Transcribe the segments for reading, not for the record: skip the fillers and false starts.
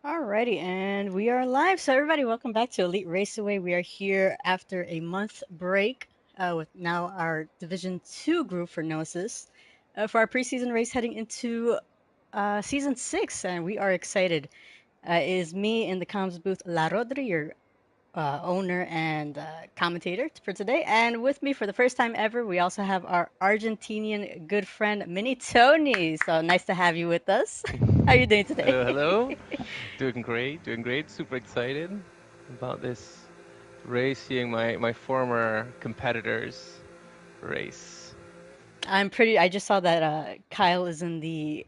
Alrighty, and we are live. So, everybody, welcome back to Elite Raceway. We are here after a month break with now our Division 2 group for Gnosis for our preseason race heading into Season 6, and we are excited. It is me in the comms booth, La Rodri, your owner and commentator for today. And with me for the first time ever, we also have our Argentinian good friend, Mini Tony. So, nice to have you with us. How are you doing today? Hello, hello. Doing great, doing great. Super excited about this race, seeing my former competitors race. I just saw that Kyle is in the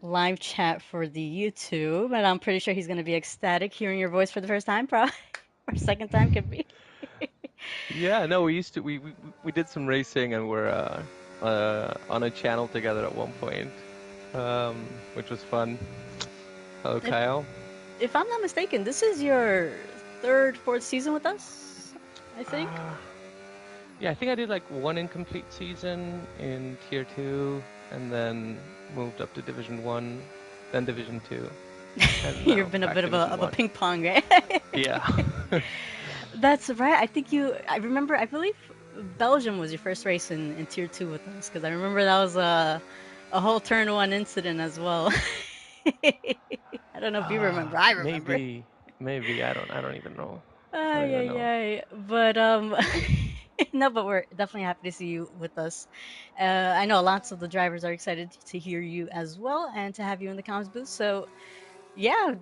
live chat for the YouTube, and I'm pretty sure he's going to be ecstatic hearing your voice for the first time, probably, or second time could be. Yeah, no, we used to we did some racing and we're on a channel together at one point, which was fun. Hello, If Kyle. if I'm not mistaken, this is your third, fourth season with us, I think. Uh, yeah, I think I did like one incomplete season in Tier 2 and then moved up to Division 1, then Division 2, and now You've been a back bit of Division a 1. ping pong, right? Yeah. That's right. I think I remember. I believe Belgium was your first race in Tier 2 with us, because I remember that was a whole turn one incident as well. I don't know if you remember. I remember. Maybe I don't even know. I don't Ay, even ay, know. ay. But no, but we're definitely happy to see you with us. I know lots of the drivers are excited to hear you as well and to have you in the comms booth. So yeah,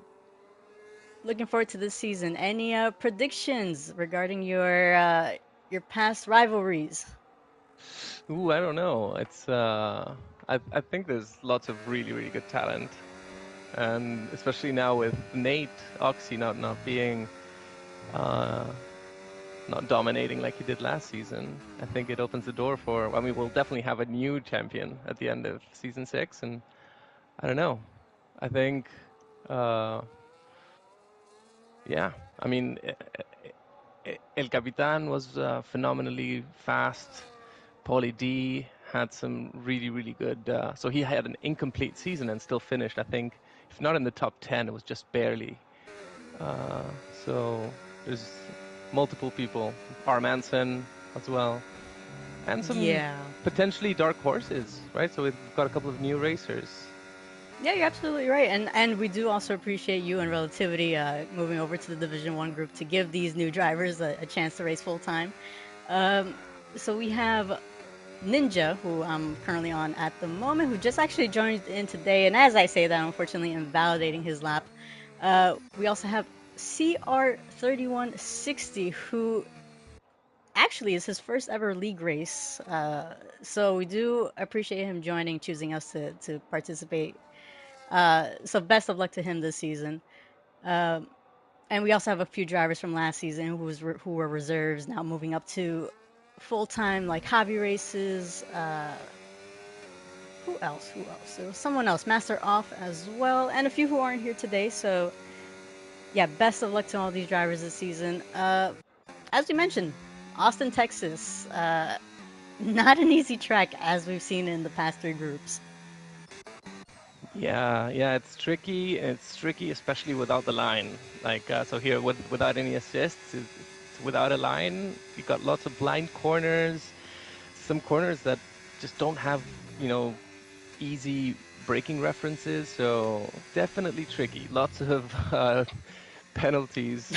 looking forward to this season. Any predictions regarding your past rivalries? Ooh, I don't know. I think there's lots of really good talent, and especially now with Nate Oxy not being uh not dominating like he did last season. I think it opens the door for. I mean, we'll definitely have a new champion at the end of season 6, and I don't know. I think, uh, yeah. I mean, El Capitan was phenomenally fast. Paulie D had some really good. So he had an incomplete season and still finished. I think, if not in the top 10, it was just barely. Uh, so there's multiple people. R. Manson as well, and some Yeah. potentially dark horses, right? So we've got a couple of new racers. Yeah, you're absolutely right, and we do also appreciate you and Relativity moving over to the Division One group to give these new drivers a chance to race full time. Um, so we have Ninja, who I'm currently on at the moment, who just actually joined in today. And as I say that, unfortunately, invalidating his lap. We also have CR3160, who actually is his first ever league race. So we do appreciate him joining, choosing us to participate. So best of luck to him this season. Um, and we also have a few drivers from last season who were reserves now moving up to full time like hobby races. Who else? Who else? There was someone else, Master Off as well, and a few who aren't here today. So yeah, best of luck to all these drivers this season. As we mentioned, Austin, Texas, not an easy track as we've seen in the past three groups. Yeah, it's tricky. It's tricky, especially without the line. Like so here, without any assists, it's without a line. You got lots of blind corners, some corners that just don't have, you know, easy braking references. So definitely tricky. Lots of penalties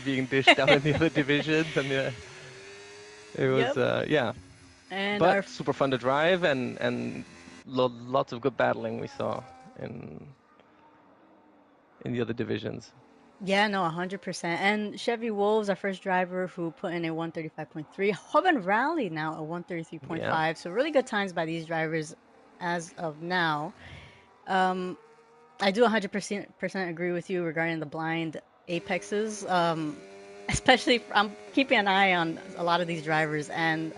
being dished out in the other divisions, and it was Yep, yeah, and but our super fun to drive and lots of good battling we saw in in the other divisions. yeah, no, 100%. And Chevy Wolves, our first driver who put in a 135.3. Hoban Rally now a Yeah. 133.5. So really good times by these drivers as of now. Um, I do 100% agree with you regarding the blind apexes. Especially, I'm keeping an eye on a lot of these drivers, and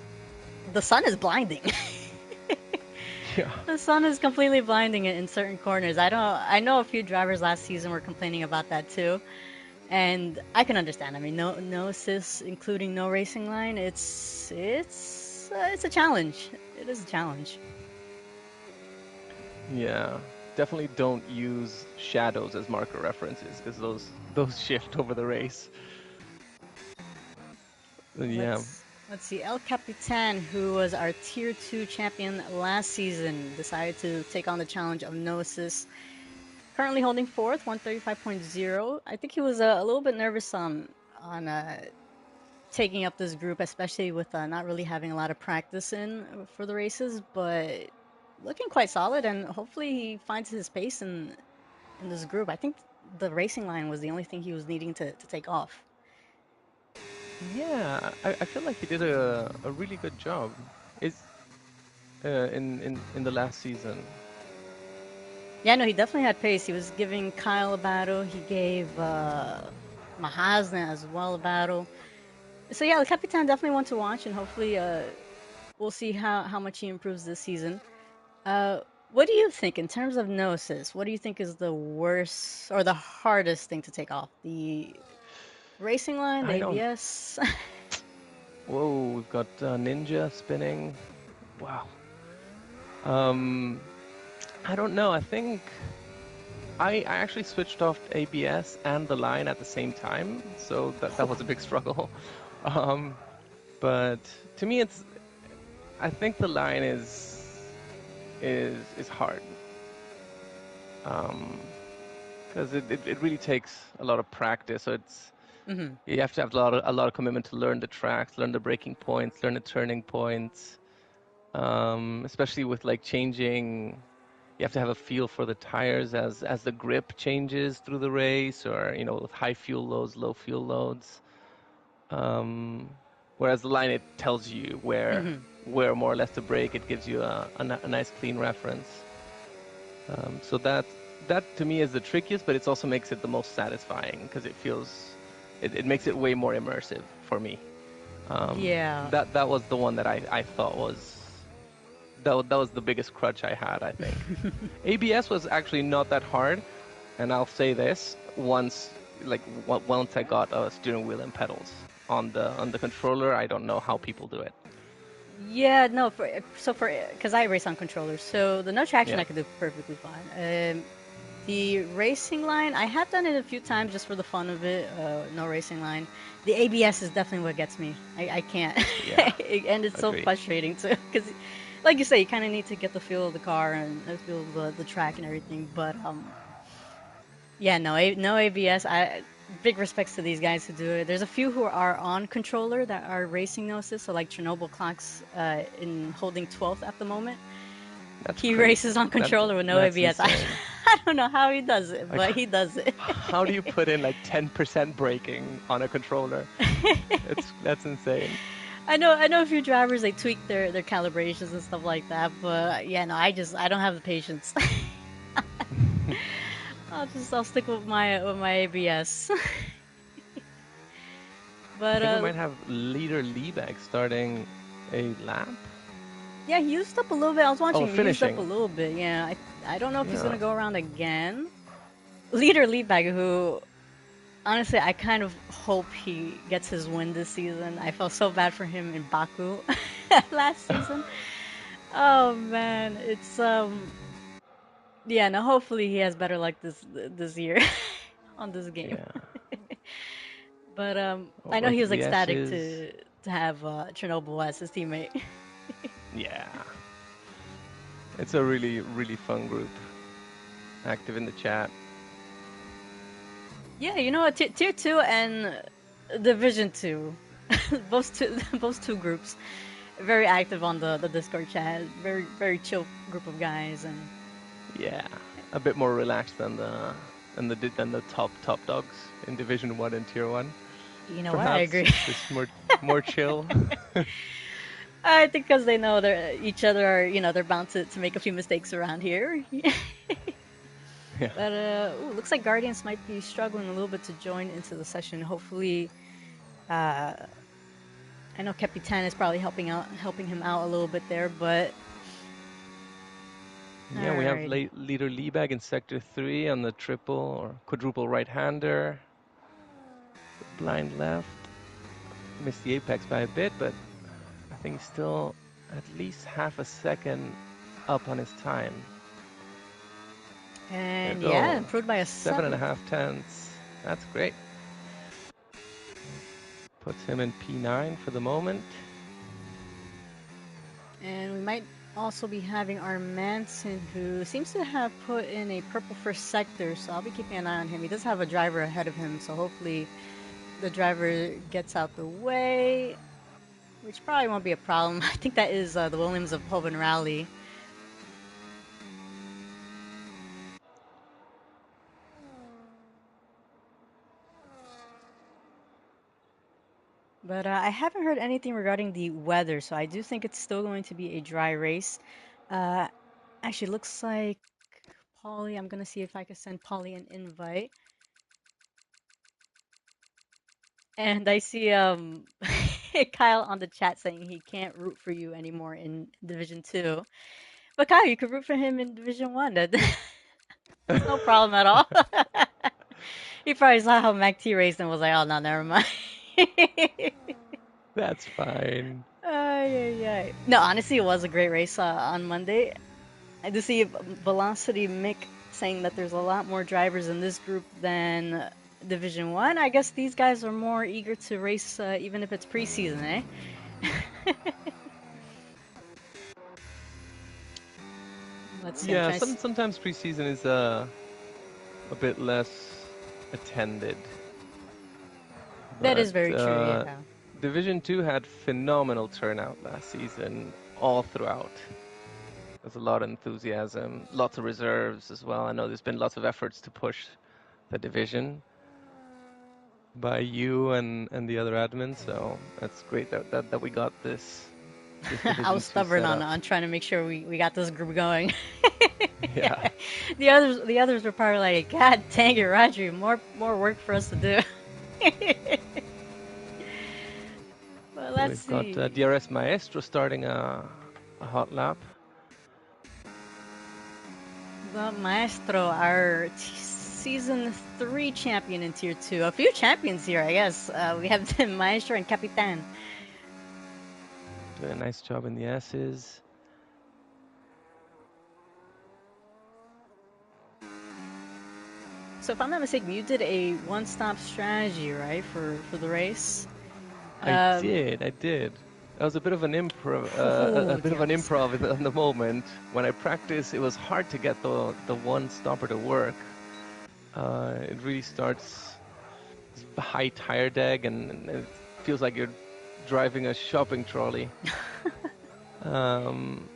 the sun is blinding. Yeah. The sun is completely blinding it in certain corners. I know a few drivers last season were complaining about that too, and I can understand. I mean, no assists, including no racing line. It's a challenge. It is a challenge. Yeah. definitely don't use shadows as marker references because those shift over the race. Yeah, Let's see. El Capitan, who was our Tier 2 champion last season, decided to take on the challenge of Gnosis. Currently holding fourth, 135.0. I think he was a little bit nervous on taking up this group, especially with not really having a lot of practice in for the races, but looking quite solid, and hopefully he finds his pace in this group. I think the racing line was the only thing he was needing to take off. yeah. I feel like he did a really good job. Is in the last season. Yeah, no, he definitely had pace. He was giving Kyle a battle. He gave Mahasna as well a battle. So yeah, the Capitan definitely one to watch, and hopefully we'll see how much he improves this season. Uh, what do you think in terms of Gnosis? What do you think is the worst or the hardest thing to take off? The racing line, the I don't. ABS? Whoa, we've got Ninja spinning. Wow. Um, I don't know. I think I actually switched off ABS and the line at the same time, so that was a big struggle. Um, but to me, I think the line is hard. Because it really takes a lot of practice. So Hmm. you have to have a lot of commitment to learn the tracks, learn the braking points, learn the turning points. Especially with like changing, you have to have a feel for the tires as the grip changes through the race, or with high fuel loads, low fuel loads. Um, Whereas the line, it tells you Hmm. where more or less to brake. It gives you a nice clean reference. So that to me is the trickiest, but it also makes it the most satisfying because it makes it way more immersive for me. Yeah. That was the one that I thought that was the biggest crutch I had, I think. ABS was actually not that hard, and I'll say this, once I got a steering wheel and pedals on the controller, I don't know how people do it. Yeah, no, for because I race on controllers, so the no traction Yeah, I could do perfectly fine. The racing line, I have done it a few times just for the fun of it. No racing line. The ABS is definitely what gets me. I can't, yeah, and it's so agree. frustrating too. Because, like you say, you kind of need to get the feel of the car and the feel of the track and everything. But yeah, no ABS. Big respects to these guys who do it. There's a few who are on controller that are racing Gnosis. So like Chernobyl clocks in holding 12th at the moment. That's He races crazy. on controller with no That's ABS. insane. I don't know how he does it, Like, but he does it. how do you put in like 10% braking on a controller? That's insane. I know a few drivers they tweak their calibrations and stuff like that, but yeah, no, I don't have the patience. I'll stick with my ABS. I But think we might have leader Liebag starting a lap. yeah, he used up a little bit. I was Oh, watching him. He used up a finishing. little bit. Yeah, I don't know if he's Yeah, gonna go around again. Leader Liebag, who honestly I kind of hope he gets his win this season. I felt so bad for him in Baku last season. Oh man, it's yeah, no, hopefully he has better luck this year on this game. yeah. But I know Over he to was the ecstatic S's. to have Chernobyl as his teammate. Yeah, it's a really really fun group. Active in the chat. Yeah, you know what? Tier two and Division two, both two groups, very active on the Discord chat. Very chill group of guys, and Yeah, a bit more relaxed than the top dogs in Division 1 and Tier 1. you know what? I Perhaps agree. just more chill. I think because they know they're each other are they're bound to make a few mistakes around here. Yeah. But ooh, looks like Guardians might be struggling a little bit to join into the session. Hopefully, uh, I know Capitan is probably helping him out a little bit there. But Yeah, we have alrighty, leader Liebag in Sector 3 on the triple or quadruple right-hander. Blind left. Missed the apex by a bit, but I think he's still at least half a second up on his time. There you And yeah, go. improved by a Seven and a 7th. half tenths. That's great. Puts him in P9 for the moment. And we might also be having our Manson, who seems to have put in a purple first sector, so I'll be keeping an eye on him. He does have a driver ahead of him, so hopefully the driver gets out the way, which probably won't be a problem. I think that is the Williams of Hoven Rally. But I haven't heard anything regarding the weather, so I do think it's still going to be a dry race. Uh, Actually, looks like Polly, I'm gonna see if I can send Polly an invite. And I see Kyle on the chat saying he can't root for you anymore in Division 2. But Kyle, you could root for him in Division 1. That's no problem at all. He probably saw how Mac T raced and was like, oh, no, never mind. That's fine. Ay, ay, ay. No, honestly, it was a great race on Monday. I do see Velocity Mick saying that there's a lot more drivers in this group than Division 1. I guess these guys are more eager to race even if it's preseason, eh? Let's see, I'm Yeah, trying to see. sometimes preseason is a bit less attended, That but is very true, yeah. Division 2 had phenomenal turnout last season, all throughout. There's a lot of enthusiasm, lots of reserves as well. I know there's been lots of efforts to push the division by you and the other admins, so that's great that we got this I was Division 2 stubborn set up. on trying to make sure we got this group going. Yeah, The others were probably like, God dang it, Roger, more work for us to do. Well, so let's we've got see. DRS Maestro starting a hot lap. Well, Maestro, our season 3 champion in tier 2. A few champions here, I guess. We have the Maestro and Capitan. Doing a nice job in the S's. So if I'm not mistaken, you did a one-stop strategy, right, for the race? I Um, did, I did. That was a bit of an improv, a oh, bit of an DRS. improv on the moment. When I practiced, it was hard to get the one stopper to work. It really starts high tire deg, and it feels like you're driving a shopping trolley. Um,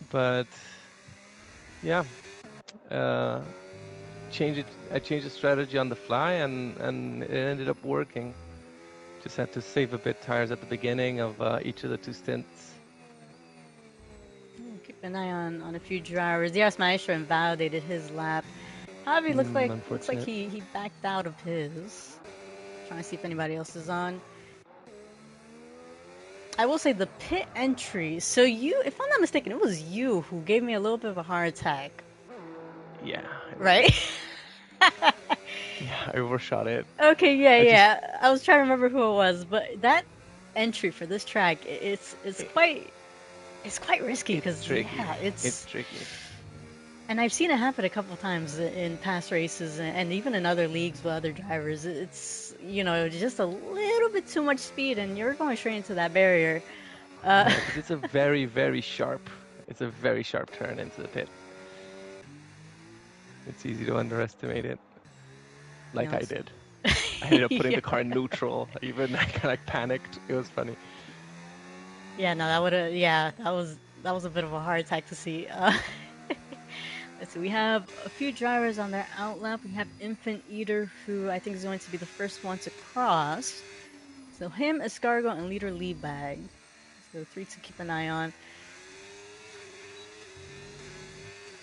but yeah, uh, I changed the strategy on the fly, and it ended up working. Just had to save a bit tires at the beginning of each of the two stints. Keep an eye on a few drivers. DRS Maestro invalidated his lap. However, he looks like Unfortunate. he backed out of his. Trying to see if anybody else is on. I will say the pit entry. So you, if I'm not mistaken, it was you who gave me a little bit of a heart attack, Yeah, it was right? me. Yeah, I overshot it. Okay, yeah, I just yeah. I was trying to remember who it was, but that entry for this track, it, it's quite risky it's because tricky. yeah, It's it's. tricky. And I've seen it happen a couple of times in past races and even in other leagues with other drivers. It's just a little bit too much speed, and you're going straight into that barrier. Uh, Yeah, because it's a very, very sharp. It's a very sharp turn into the pit. It's easy to underestimate it, like no, I it's did. I ended up putting yeah. the car in neutral. Even I kind of panicked. It was funny. Yeah, no, that was a bit of a hard attack to see. Let's see, we have a few drivers on their outlap. We have Infant Eater, who I think is going to be the first one to cross. So him, Escargot, and Leader Leabag. So three to keep an eye on.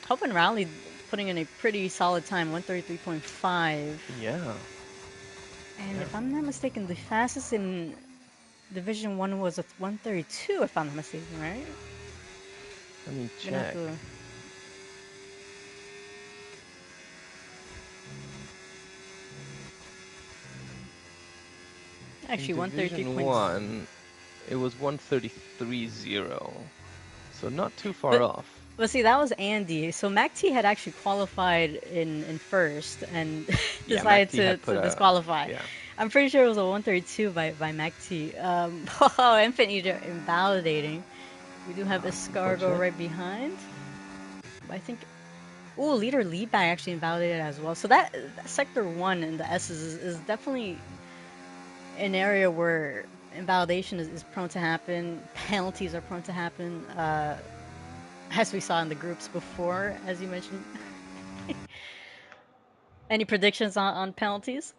Hope and Rally putting in a pretty solid time, 133.5. Yeah, And yeah. if I'm not mistaken, the fastest in Division 1 was at 132, if I'm not mistaken, right? Let me I'm gonna have check. to. In Actually, Division 133. 1, it was 133.0, so not too far But off. Well, see, that was Andy. So MacT had actually qualified in first and Yeah, decided MacT had put to a disqualify. yeah I'm pretty sure it was a 132 by MacT. Oh, Infant Eater invalidating. We do have that's Escargot unfortunate. right behind. I think. Oh, leader lead back actually invalidated as well. So that sector one in the S's is definitely an area where invalidation is prone to happen. Penalties are prone to happen. As we saw in the groups before, as you mentioned. Any predictions on penalties?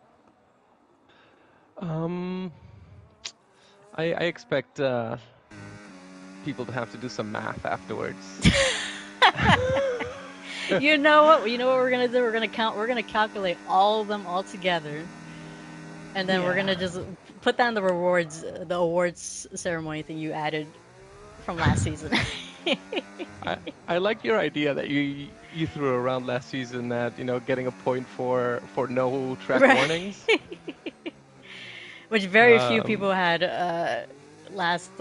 Um, I expect people to have to do some math afterwards. You know what? You know what we're gonna do? We're gonna count. We're gonna calculate all of them all together, and then we're Yeah. gonna just put down the rewards, the awards ceremony thing you added from last season. I I like your idea that you threw around last season that, getting a point for no track Right. warnings. Which very few Um, people had last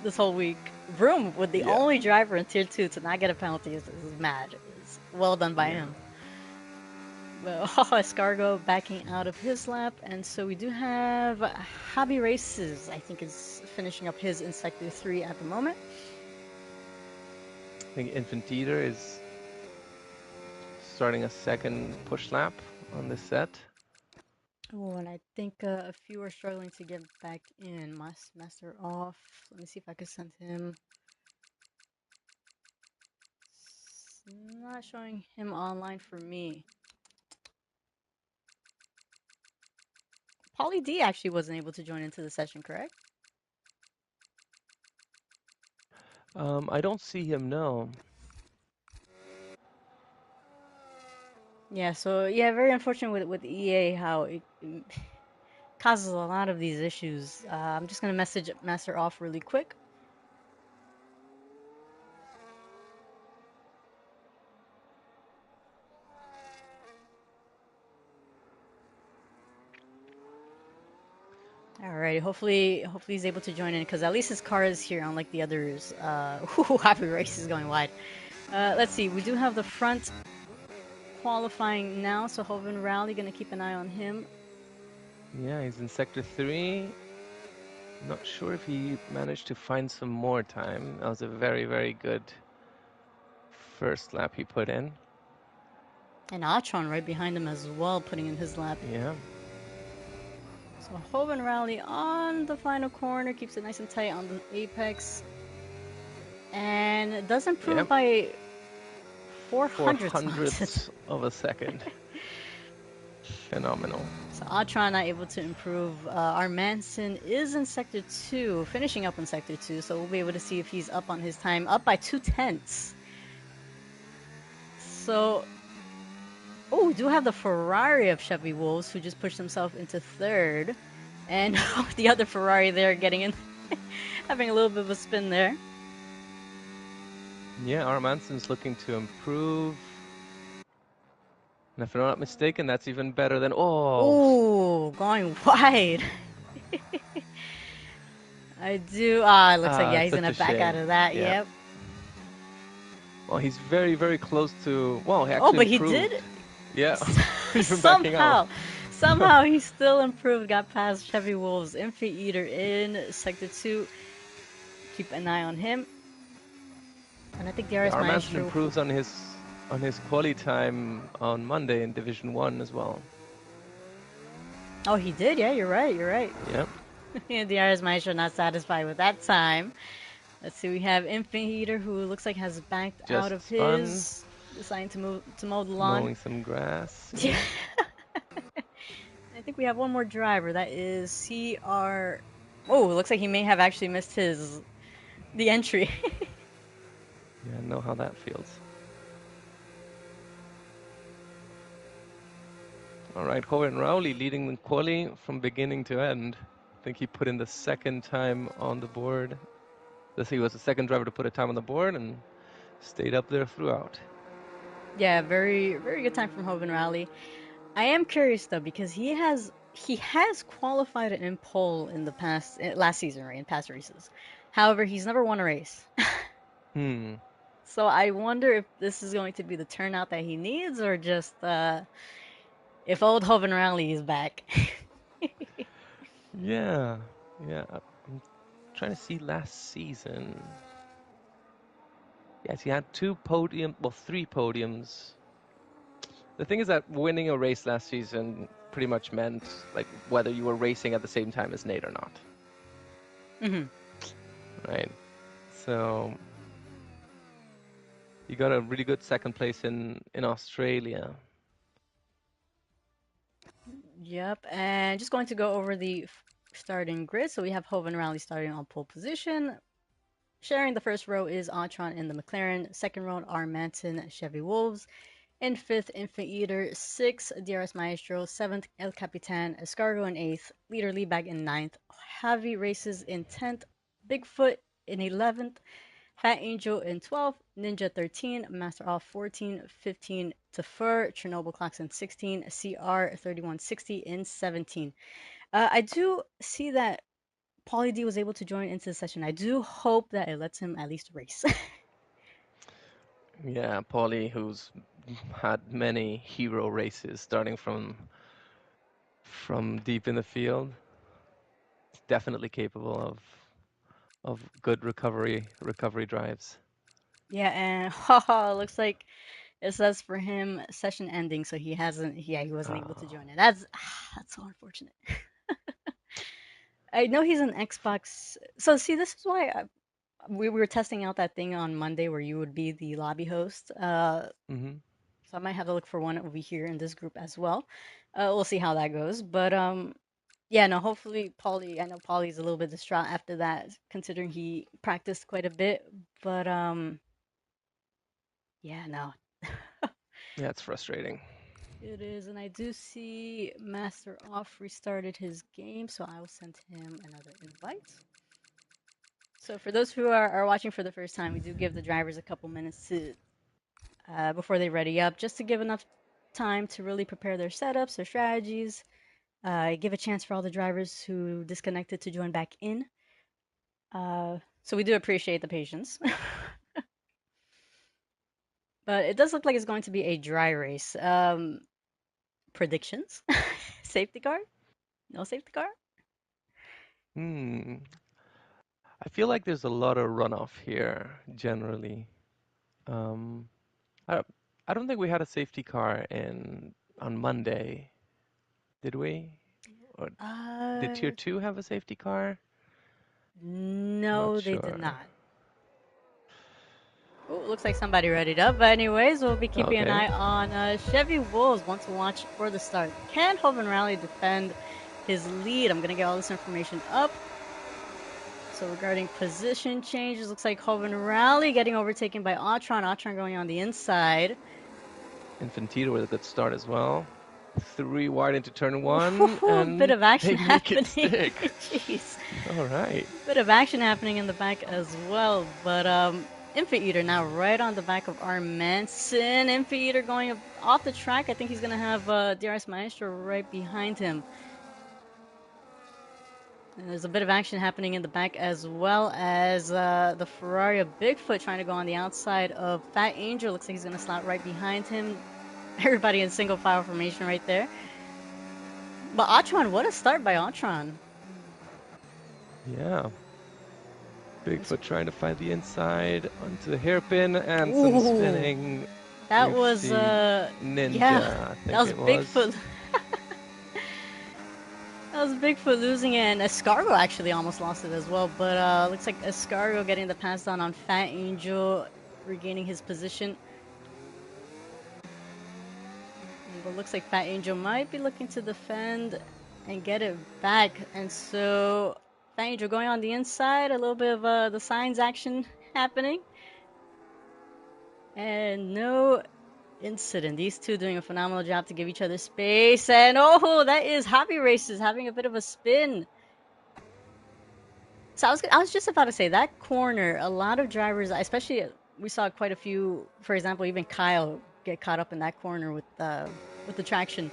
this whole week. Vroom with the yeah, only driver in tier two to not get a penalty is mad. It's well done by yeah. him. Well, Escargot backing out of his lap, and so we do have Hobby Races. I think is finishing up his in Sector 3 at the moment. I think Infant Eater is starting a second push lap on this set. Oh, and I think a few are struggling to get back in. Master off. Let me see if I can send him. Not showing him online for me. Pauly D actually wasn't able to join into the session, correct? I don't see him, no. Yeah, so yeah, very unfortunate with EA how it causes a lot of these issues. I'm just gonna message Master off really quick. Alrighty, hopefully he's able to join in because at least his car is here, unlike the others. Happy Race is going wide. Let's see, we do have the front qualifying now, so Hovind Rally gonna keep an eye on him. Yeah, he's in Sector 3. Not sure if he managed to find some more time. That was a very, very good first lap he put in. And Atron right behind him as well, putting in his lap. Yeah, So Hovind Rally on the final corner, keeps it nice and tight on the apex. And it does yeah. improve by 4 400 onto. hundredths of a second. Phenomenal. So Atron not able to improve. Our Manson is in Sector 2, finishing up in Sector 2, so we'll be able to see if he's up on his time, up by 2/10. So, oh, we do have the Ferrari of Chevy Wolves, who just pushed himself into third. And the other Ferrari there getting in, having a little bit of a spin there. Yeah, our Manson's looking to improve. And if I'm not mistaken, that's even better than. Oh, Ooh, going wide. I do. It looks like, yeah, he's such gonna a back out shame. of that. Yeah. Yep. Well, he's very, very close to. Well, he Oh, actually but he did improved. Yeah, even backing out. somehow he still improved. Got past Chevy Wolves. Infant Eater in Sector 2. Keep an eye on him. And I think Yeah, DRS our Manson Maestro. improves on his quali time on Monday in Division 1 as well. Oh, he did. Yeah, you're right. You're right. Yep. DRS Maestro not satisfied with that time. Let's see. We have Infant Eater who looks like has backed out Just of spun, his, deciding to mow the lawn. mowing some grass. Yeah. Yeah. I think we have one more driver. That is CR. Oh, looks like he may have actually missed the entry. Yeah, I know how that feels. All right, Horan Rowley leading the quali from beginning to end. I think he put in the second time on the board. He was the second driver to put a time on the board and stayed up there throughout. Yeah, very very good time from Hovind Rally. I am curious though because he has qualified in pole in the past last season, right, in past races. However, he's never won a race. Hmm. So I wonder if this is going to be the turnout that he needs, or just if old Hoven Rally is back. Yeah, yeah. I'm trying to see last season. Yes, he had three podiums. The thing is that winning a race last season pretty much meant like whether you were racing at the same time as Nate or not, Hmm. right? So you got a really good second place in Australia. Yep, and just going to go over the starting grid. So we have Hoven Rally starting on pole position. Sharing the first row is Autron in the McLaren. Second row are Manton, Chevy Wolves. In fifth, Infant Eater. Sixth, DRS Maestro. Seventh, El Capitan. Escargo in eighth. Leader Leadbag in ninth. Heavy Races in 10th. Bigfoot in 11th. Fat Angel in 12th. Ninja 13. Master Off 14. 15, Tafur. Chernobyl Clocks in 16. CR 3160 in 17. I do see that Paulie D was able to join into the session. I do hope that it lets him at least race. Yeah, Paulie, who's had many hero races starting from deep in the field, is definitely capable of good recovery drives. Yeah, and haha, looks like it says for him session ending, so he hasn't. Yeah, he wasn't able to Oh. join it. That's so unfortunate. I know he's an Xbox. So see, this is why we were testing out that thing on Monday where you would be the lobby host. Hmm. So I might have to look for one over here in this group as well. We'll see how that goes. But yeah, no, hopefully Paulie. I know Paulie's a little bit distraught after that, considering he practiced quite a bit. But yeah, no. Yeah, it's frustrating. It is, and I do see Master Off restarted his game, so I will send him another invite. So for those who are watching for the first time, we do give the drivers a couple minutes to before they ready up, just to give enough time to really prepare their setups, their strategies, give a chance for all the drivers who disconnected to join back in. So we do appreciate the patience. But it does look like it's going to be a dry race. Predictions? Safety car? No safety car? Hmm. I feel like there's a lot of runoff here generally. Um, I don't, I don't think we had a safety car in on Monday, did we? Or did Tier Uh, 2 have a safety car? I'm not no, they did sure. not. Oh, looks like somebody read it up. But anyways, we'll be keeping an Okay. eye on Chevy Wolves. Want to watch for the start. Can Hovan Rally defend his lead? I'm gonna get all this information up. So regarding position changes, looks like Hovan Rally getting overtaken by Autron. Autron going on the inside. Infantito with a good start as well. Three wide into turn one, Ooh, bit and of action they make it happening. stick. Jeez. All right. Bit of action happening in the back as well. But Infant Eater now right on the back of our Manson. Infant Eater going off the track. I think he's gonna have DRS Maestro right behind him. And there's a bit of action happening in the back as well as the Ferrari of Bigfoot trying to go on the outside of Fat Angel. Looks like he's gonna slot right behind him. Everybody in single file formation right there. But Atron, what a start by Atron. Yeah. Bigfoot trying to find the inside onto the hairpin and some Ooh, spinning. that We was see yeah, Ninja, I that think was it was. Bigfoot. That was Bigfoot losing it, and Escargo actually almost lost it as well. But looks like Escargo getting the pass down on Fat Angel, regaining his position. But looks like Fat Angel might be looking to defend and get it back. And so Fat Angel going on the inside, a little bit of the signs action happening. And no incident. These two doing a phenomenal job to give each other space. And oh, that is Hobby Races having a bit of a spin. So I was just about to say that corner. A lot of drivers, especially we saw quite a few. For example, even Kyle get caught up in that corner with the traction.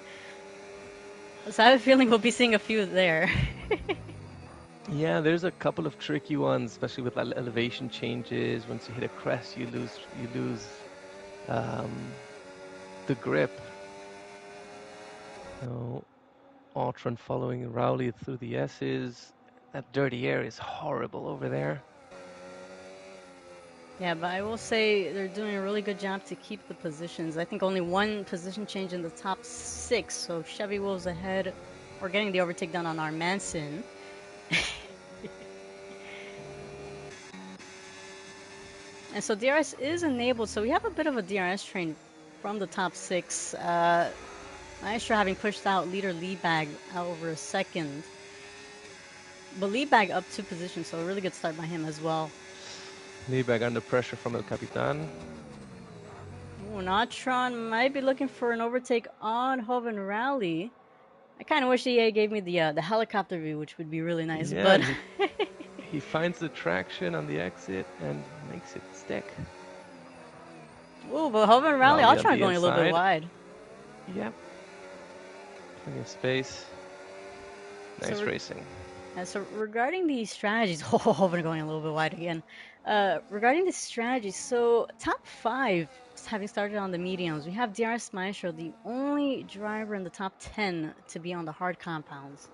So I have a feeling we'll be seeing a few there. Yeah, there's a couple of tricky ones, especially with elevation changes. Once you hit a crest, you lose um, the grip. So Altron following Rowley through the S's. That dirty air is horrible over there. Yeah, but I will say they're doing a really good job to keep the positions. I think only one position change in the top six, so Chevy Wolves ahead. We're getting the overtake done on our Manson. And so DRS is enabled, so we have a bit of a DRS train from the top six. Maestro having pushed out leader Leebag out over a second. But Leebag up 2 positions, so a really good start by him as well. Lieberg under pressure from El Capitan. Ooh, Natron might be looking for an overtake on Hoven Rally. I kind of wish EA gave me the helicopter view, which would be really nice, Yeah, but and he finds the traction on the exit and makes it stick. ooh, but Hoven Rally, Rowley I'll on try the going a little bit inside. wide. Yep, plenty of space. So Nice racing. So regarding the strategies, oh, we're going a little bit wide again. Regarding the strategies, so top five, having started on the mediums, we have DRS Maestro, the only driver in the top 10 to be on the hard compounds.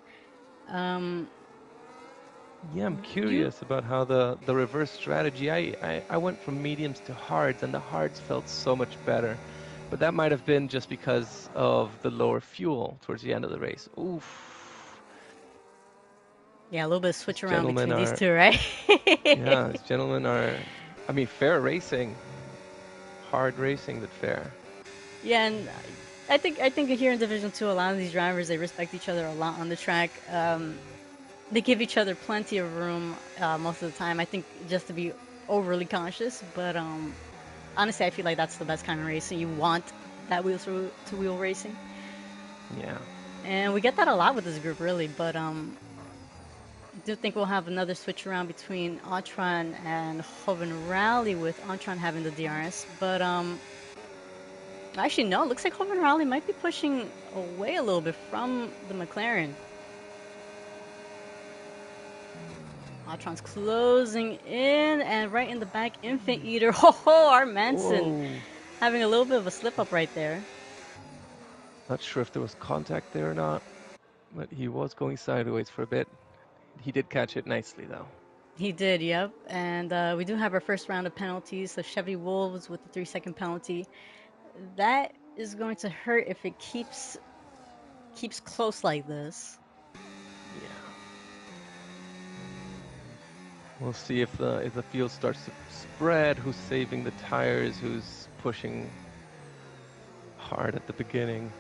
Um, Yeah, I'm you, curious about how the reverse strategy. I went from mediums to hards, and the hards felt so much better. But that might have been just because of the lower fuel towards the end of the race. Oof. yeah, a little bit of These switch around gentlemen between these are, two, right? yeah, these gentlemen are, I mean, fair racing. Hard racing, but fair. Yeah, and I think here in Division Two, a lot of these drivers they respect each other a lot on the track. They give each other plenty of room most of the time. I think just to be overly cautious, but honestly, I feel like that's the best kind of racing. You want that to wheel racing, Yeah. and we get that a lot with this group, really. But I do think we'll have another switch around between Autron and Hoven Rally with Autron having the DRS. But actually, no, it looks like Hoven Rally might be pushing away a little bit from the McLaren. Autron's closing in, and right in the back, Infant Eater. Ho ho, our Manson Whoa. having a little bit of a slip up right there. Not sure if there was contact there or not, but he was going sideways for a bit. He did catch it nicely, though. He did, yep. And we do have our first round of penalties. So Chevy Wolves with the 3-second penalty. That is going to hurt if it keeps close like this. Yeah. We'll see if the field starts to spread, who's saving the tires, who's pushing hard at the beginning.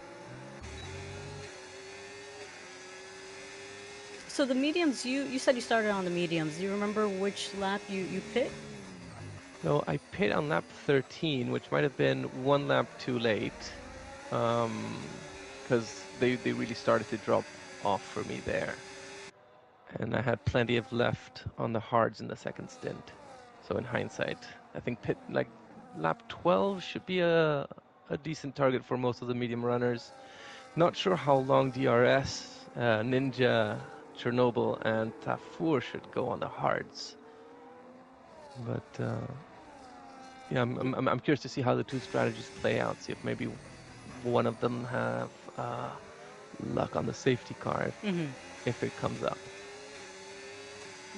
So the mediums, you said you started on the mediums. Do you remember which lap you pit? So I pit on lap 13, which might have been one lap too late, because they really started to drop off for me there. And I had plenty of left on the hards in the second stint. So in hindsight, I think pit like lap 12 should be a decent target for most of the medium runners. Not sure how long DRS, Ninja, Chernobyl, and Tafur should go on the hards, but yeah, I'm curious to see how the two strategies play out. See if maybe one of them have luck on the safety car Mm-hmm. if it comes up.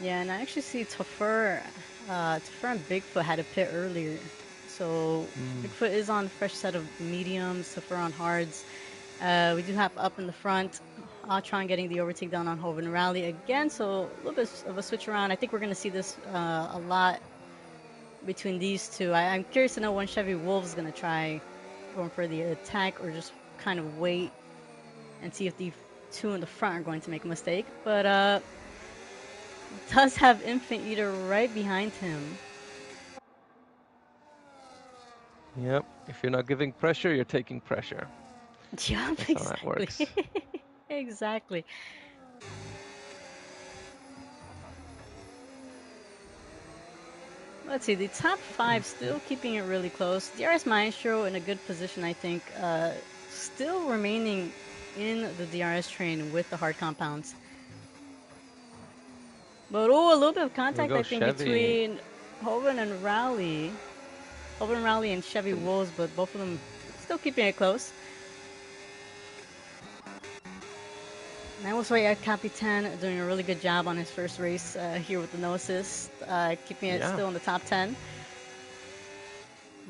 Yeah, and I actually see Tafur and Bigfoot had a pit earlier. So Mm, Bigfoot is on a fresh set of mediums, Tafur on hards. We do have up in the front, Atron getting the overtake down on Hoven Rally again. So a little bit of a switch around. I think we're going to see this a lot between these two. I'm curious to know when Chevy Wolf's going to try going for the attack or just kind of wait and see if the two in the front are going to make a mistake. But does have Infant Eater right behind him. yep. If you're not giving pressure, you're taking pressure. Yup, That's how that exactly. works. Exactly. Let's see, the top five still keeping it really close. DRS Maestro in a good position, I think. Still remaining in the DRS train with the hard compounds. But oh, a little bit of Here we contact, go, I think, Chevy. between Hovind and Rowley. Hovind and Rowley and Chevy And Wolves, but both of them still keeping it close. And I was right at Capitan doing a really good job on his first race here with the no assist, keeping it yeah, still in the top 10.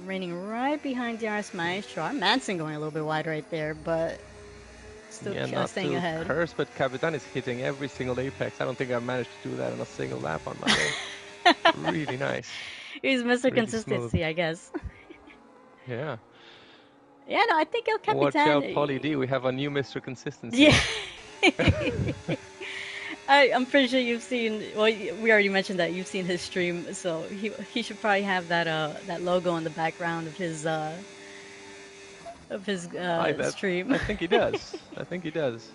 Reigning right behind DRS Maestro. Our Manson going a little bit wide right there, but still yeah, not staying to ahead. curse, but Capitan is hitting every single apex. I don't think I've managed to do that in a single lap on my day. Really nice. He's Mr. Really smooth. Consistency, I guess. Yeah. Yeah, no, I think El Watch Capitan. out, Polly D. We have a new Mr. Yeah. Consistency. I'm pretty sure you've seen. Well, we already mentioned that you've seen his stream, so he should probably have that logo in the background of his stream. I think he does. I think he does.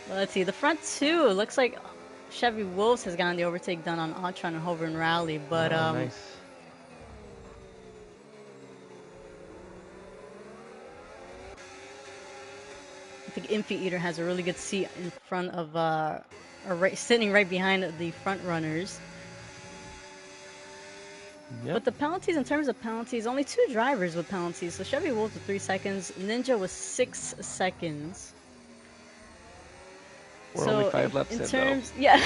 Well, let's see. The front two looks like Chevy Wolves has gotten the overtake done on Altron and Hover and Rally, but Oh, nice. I think Infy Eater has a really good seat in front of sitting right behind the front runners. Yep. But the penalties, in terms of penalties, only 2 drivers with penalties. So Chevy Wolves with 3 seconds, Ninja with 6 seconds. We're So only 5 laps in in, though. terms, yeah.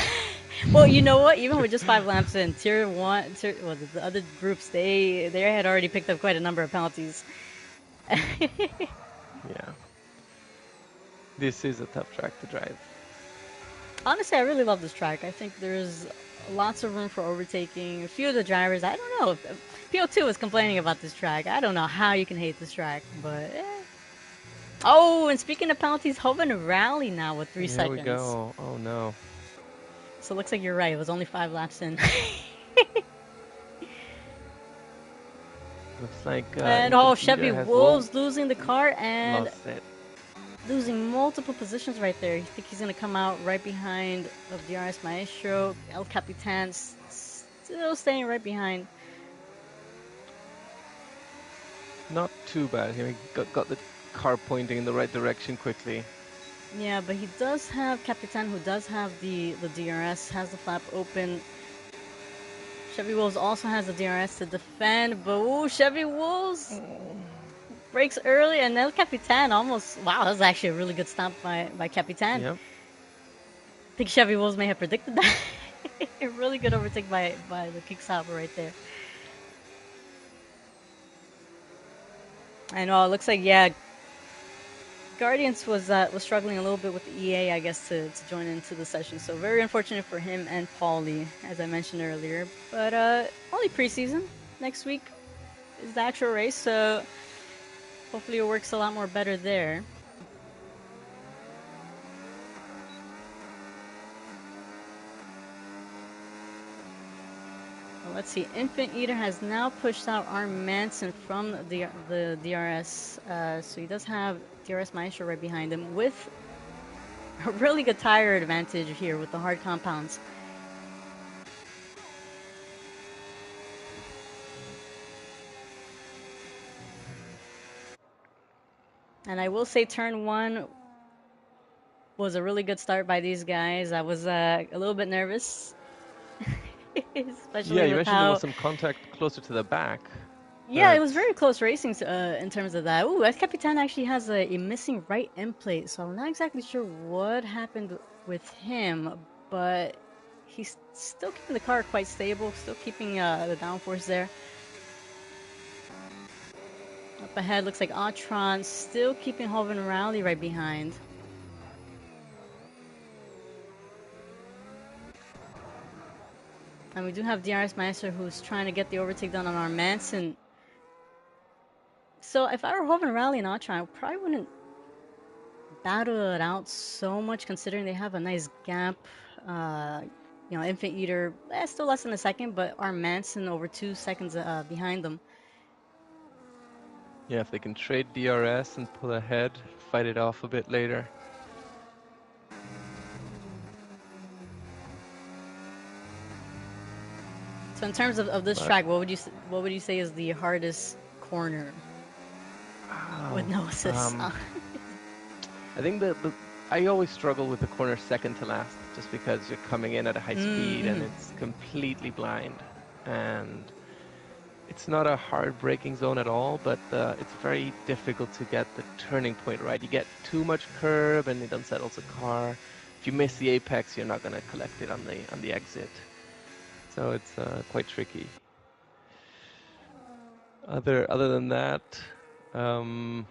Well, you know what? Even with just 5 laps in, tier 1, well, the other groups, they had already picked up quite a number of penalties. Yeah. This is a tough track to drive. Honestly, I really love this track. I think there's lots of room for overtaking. A few of the drivers, I don't know. PO2 was complaining about this track. I don't know how you can hate this track, but Oh, and speaking of penalties, Hovind Rally now with 3 Here we seconds. go. Oh, no. So it looks like you're right. It was only 5 laps in. Looks like And Chevy Infantida has Wolves losing the car and lost it. losing multiple positions right there. I think he's going to come out right behind of DRS Maestro. El Capitan still staying right behind. Not too bad. He got the car pointing in the right direction quickly. Yeah, but he does have Capitan, who does have the DRS, has the flap open. Chevy Wolves also has the DRS to defend, but ooh, Chevy Wolves breaks early, and then Capitan almost, wow, that was actually a really good stop by Capitan. Yep. I think Chevy Wolves may have predicted that. A really good overtake by the Kicksauber right there. I know, it looks like, yeah, Guardians was struggling a little bit with the EA, I guess, to join into the session. So very unfortunate for him and Paulie, as I mentioned earlier. But only preseason. Next week is the actual race, so hopefully it works a lot more better there. Well, let's see. Infant Eater has now pushed out Arm Manson from the DRS. So he does have DRS Maestro right behind him with a really good tire advantage here with the hard compounds. And I will say turn 1 was a really good start by these guys. I was a little bit nervous, especially Yeah, you with mentioned there was how... some contact closer to the back. Yeah, it was very close racing in terms of that. Ooh, El Capitan actually has a missing right end plate, so I'm not exactly sure what happened with him, but he's still keeping the car quite stable, still keeping the downforce there. Up ahead, looks like Atron still keeping Hovind Rally right behind. And we do have DRS Meister who's trying to get the overtake done on our Manson. So if I were Hovind Rally and Atron, I probably wouldn't battle it out so much, considering they have a nice gap. Infant Eater, still less than a second, but our Manson over 2 seconds behind them. Yeah, if they can trade DRS and pull ahead, fight it off a bit later. So in terms of this track, what would you say is the hardest corner with no assist? I think I always struggle with the corner second to last, just because you're coming in at a high speed and Mm-hmm. it's completely blind. And it's not a hard braking zone at all, but it's very difficult to get the turning point right. You get too much curb and it unsettles the car. If you miss the apex, you're not going to collect it on the exit. So it's quite tricky. Other than that, um,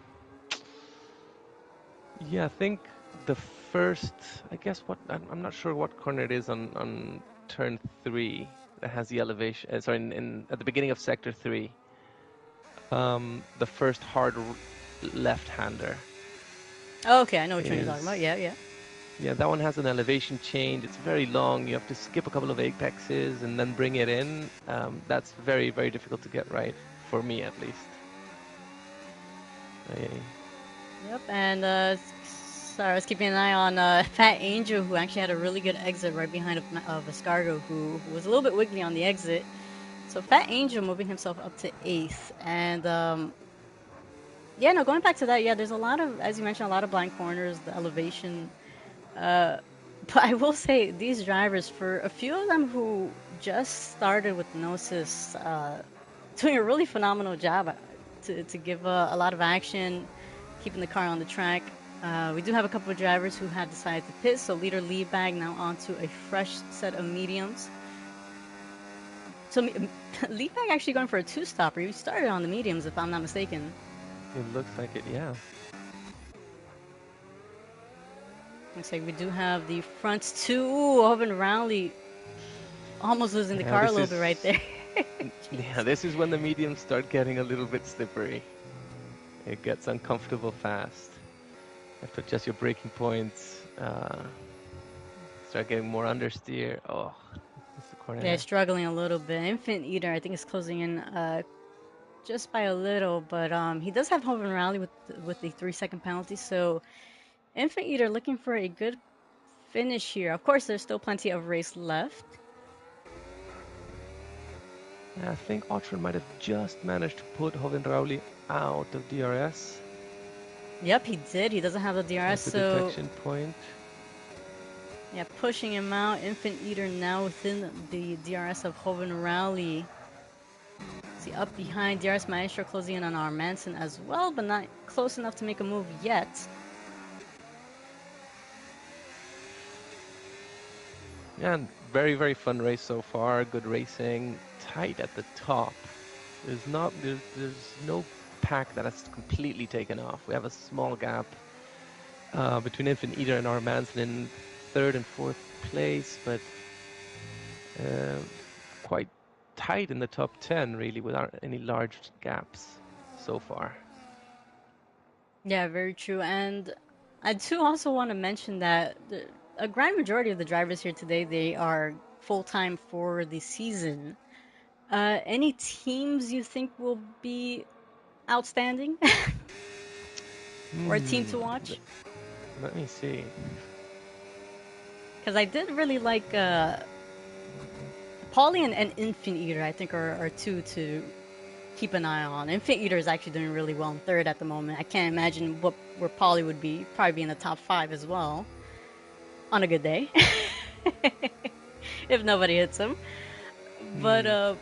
yeah, I think the first, I guess what I'm not sure what corner it is on turn 3 that has the elevation. Sorry, in at the beginning of sector 3, the first hard left-hander Oh, okay, I know which one you're talking about. is, Yeah, yeah. yeah, that one has an elevation change. It's very long. You have to skip a couple of apexes and then bring it in. That's very, very difficult to get right, for me at least. I, Yep, and sorry, I was keeping an eye on Fat Angel, who actually had a really good exit right behind of Escargo, who was a little bit wiggly on the exit. So Fat Angel moving himself up to eighth, and yeah, no, going back to that, yeah, there's a lot of, as you mentioned, a lot of blind corners, the elevation. Uh, but I will say these drivers, for a few of them who just started with Gnosis, doing a really phenomenal job to give a lot of action, keeping the car on the track. We do have a couple of drivers who had decided to pit, so leader lead bag now onto a fresh set of mediums. So lead bag actually going for a two-stopper. You started on the mediums, if I'm not mistaken. it looks like it, yeah. Looks like we do have the front two. Ooh, Owen Rowley almost losing the Yeah, car a little bit right there. yeah, Jeez. this is when the mediums start getting a little bit slippery. It gets uncomfortable fast. You have to adjust your braking points. Start getting more understeer. Oh, that's the corner Yeah, there. struggling a little bit. Infant Eater, I think, is closing in just by a little, but he does have Hovind Rally with the 3 second penalty. So Infant Eater looking for a good finish here. Of course, there's still plenty of race left. Yeah, I think Otron might have just managed to put Hovin Rauli out of DRS. Yep, he did. He doesn't have the DRS, There's the so detection point. yeah, pushing him out. Infant Eater now within the DRS of Hovind Rally. See, up behind DRS Maestro closing in on our Manson as well, but not close enough to make a move yet. Yeah, and very, very fun race so far. Good racing. Tight at the top. There's no pack that has completely taken off. We have a small gap between Infant Eater and our Manson in third and fourth place, but uh, quite tight in the top 10, really, without any large gaps so far. Yeah, very true. And I do also want to mention that a grand majority of the drivers here today, they are full time for the season. Any teams you think will be outstanding or a team to watch? Let me see. Because I did really like Paulie and Infant Eater, I think, are two to keep an eye on. Infant Eater is actually doing really well in third at the moment. I can't imagine where Paulie would be. Probably be in the top five as well on a good day. If nobody hits him. But Hmm.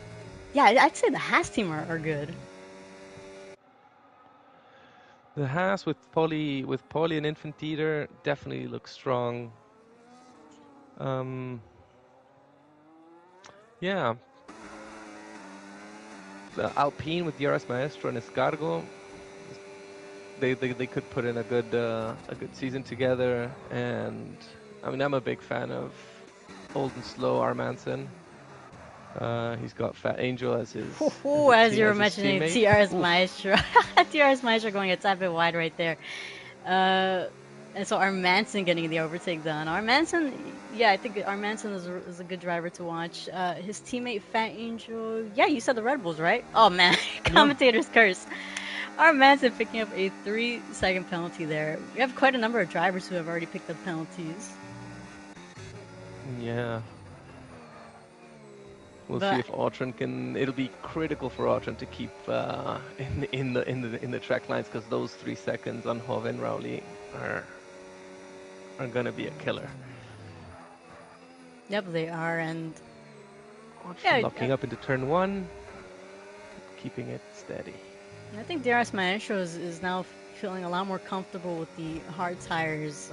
yeah, I'd say the Haas team are good. The Haas with Polly and Infant Eater definitely looks strong. Um, yeah, the Alpine with DRS Maestro and Escargo, they could put in a good season together. And I mean, I'm a big fan of Old and Slow Armanson. He's got Fat Angel as Ooh, as you were as his mentioning, teammate. TRS Oof. Maestro. TRS Maestro going a tad bit wide right there. Uh, and so our Manson getting the overtake done. Our Manson, yeah, I think our Manson is a good driver to watch. His teammate Fat Angel, yeah, you said the Red Bulls, right? Oh man, Yeah. commentator's curse. Our Manson picking up a 3 second penalty there. We have quite a number of drivers who have already picked up penalties. Yeah. We'll see But if Autron can. It'll be critical for Autron to keep in the track lines, because those 3 seconds on Hov and Rowley are gonna be a killer. Yep, they are, and Ultra yeah, locking up into turn one, keeping it steady. I think DRS Maestro is now feeling a lot more comfortable with the hard tires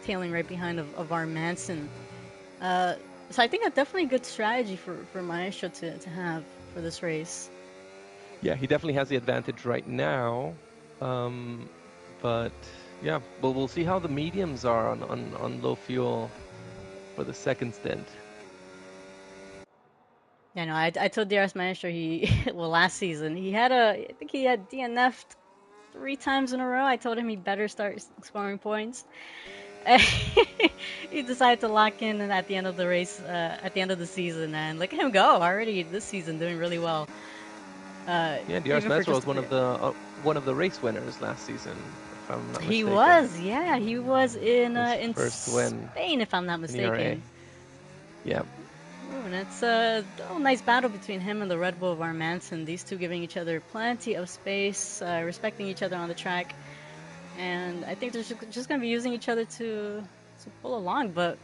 tailing right behind of our Manson. Uh, so I think that's definitely a good strategy for Maestro to have for this race. Yeah, he definitely has the advantage right now. Um, but yeah, well, we'll see how the mediums are on low fuel for the second stint. Yeah, no, I told DRS Maestro he well last season I think he had DNF'd 3 times in a row. I told him he better start scoring points. He decided to lock in at the end of the race, at the end of the season, and look at him go already this season, doing really well. Yeah, DRS Even for Metro just was a few. one of the race winners last season, if I'm not He mistaken. was, yeah, he was His in first win Spain, if I'm not in ERA. mistaken. Yeah, Ooh, and it's a nice battle between him and the Red Bull of Armanson. These two giving each other plenty of space, respecting each other on the track, and I think they're just going to be using each other to pull along. But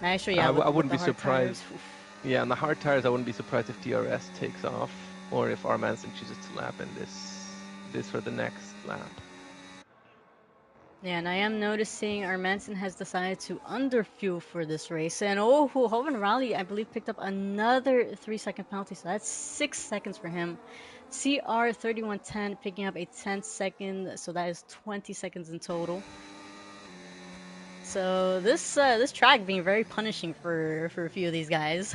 Maestro, yeah, I with wouldn't the be hard surprised. tires. Oof. Yeah, on the hard tires, I wouldn't be surprised if DRS takes off or if Armanson chooses to lap in this or the next lap. Yeah, and I am noticing our Manson has decided to underfuel for this race. And oh, Hovind Raleigh, I believe, picked up another 3 second penalty. So that's 6 seconds for him. CR 3110 picking up a 10 second. So that is 20 seconds in total. So this track being very punishing for a few of these guys.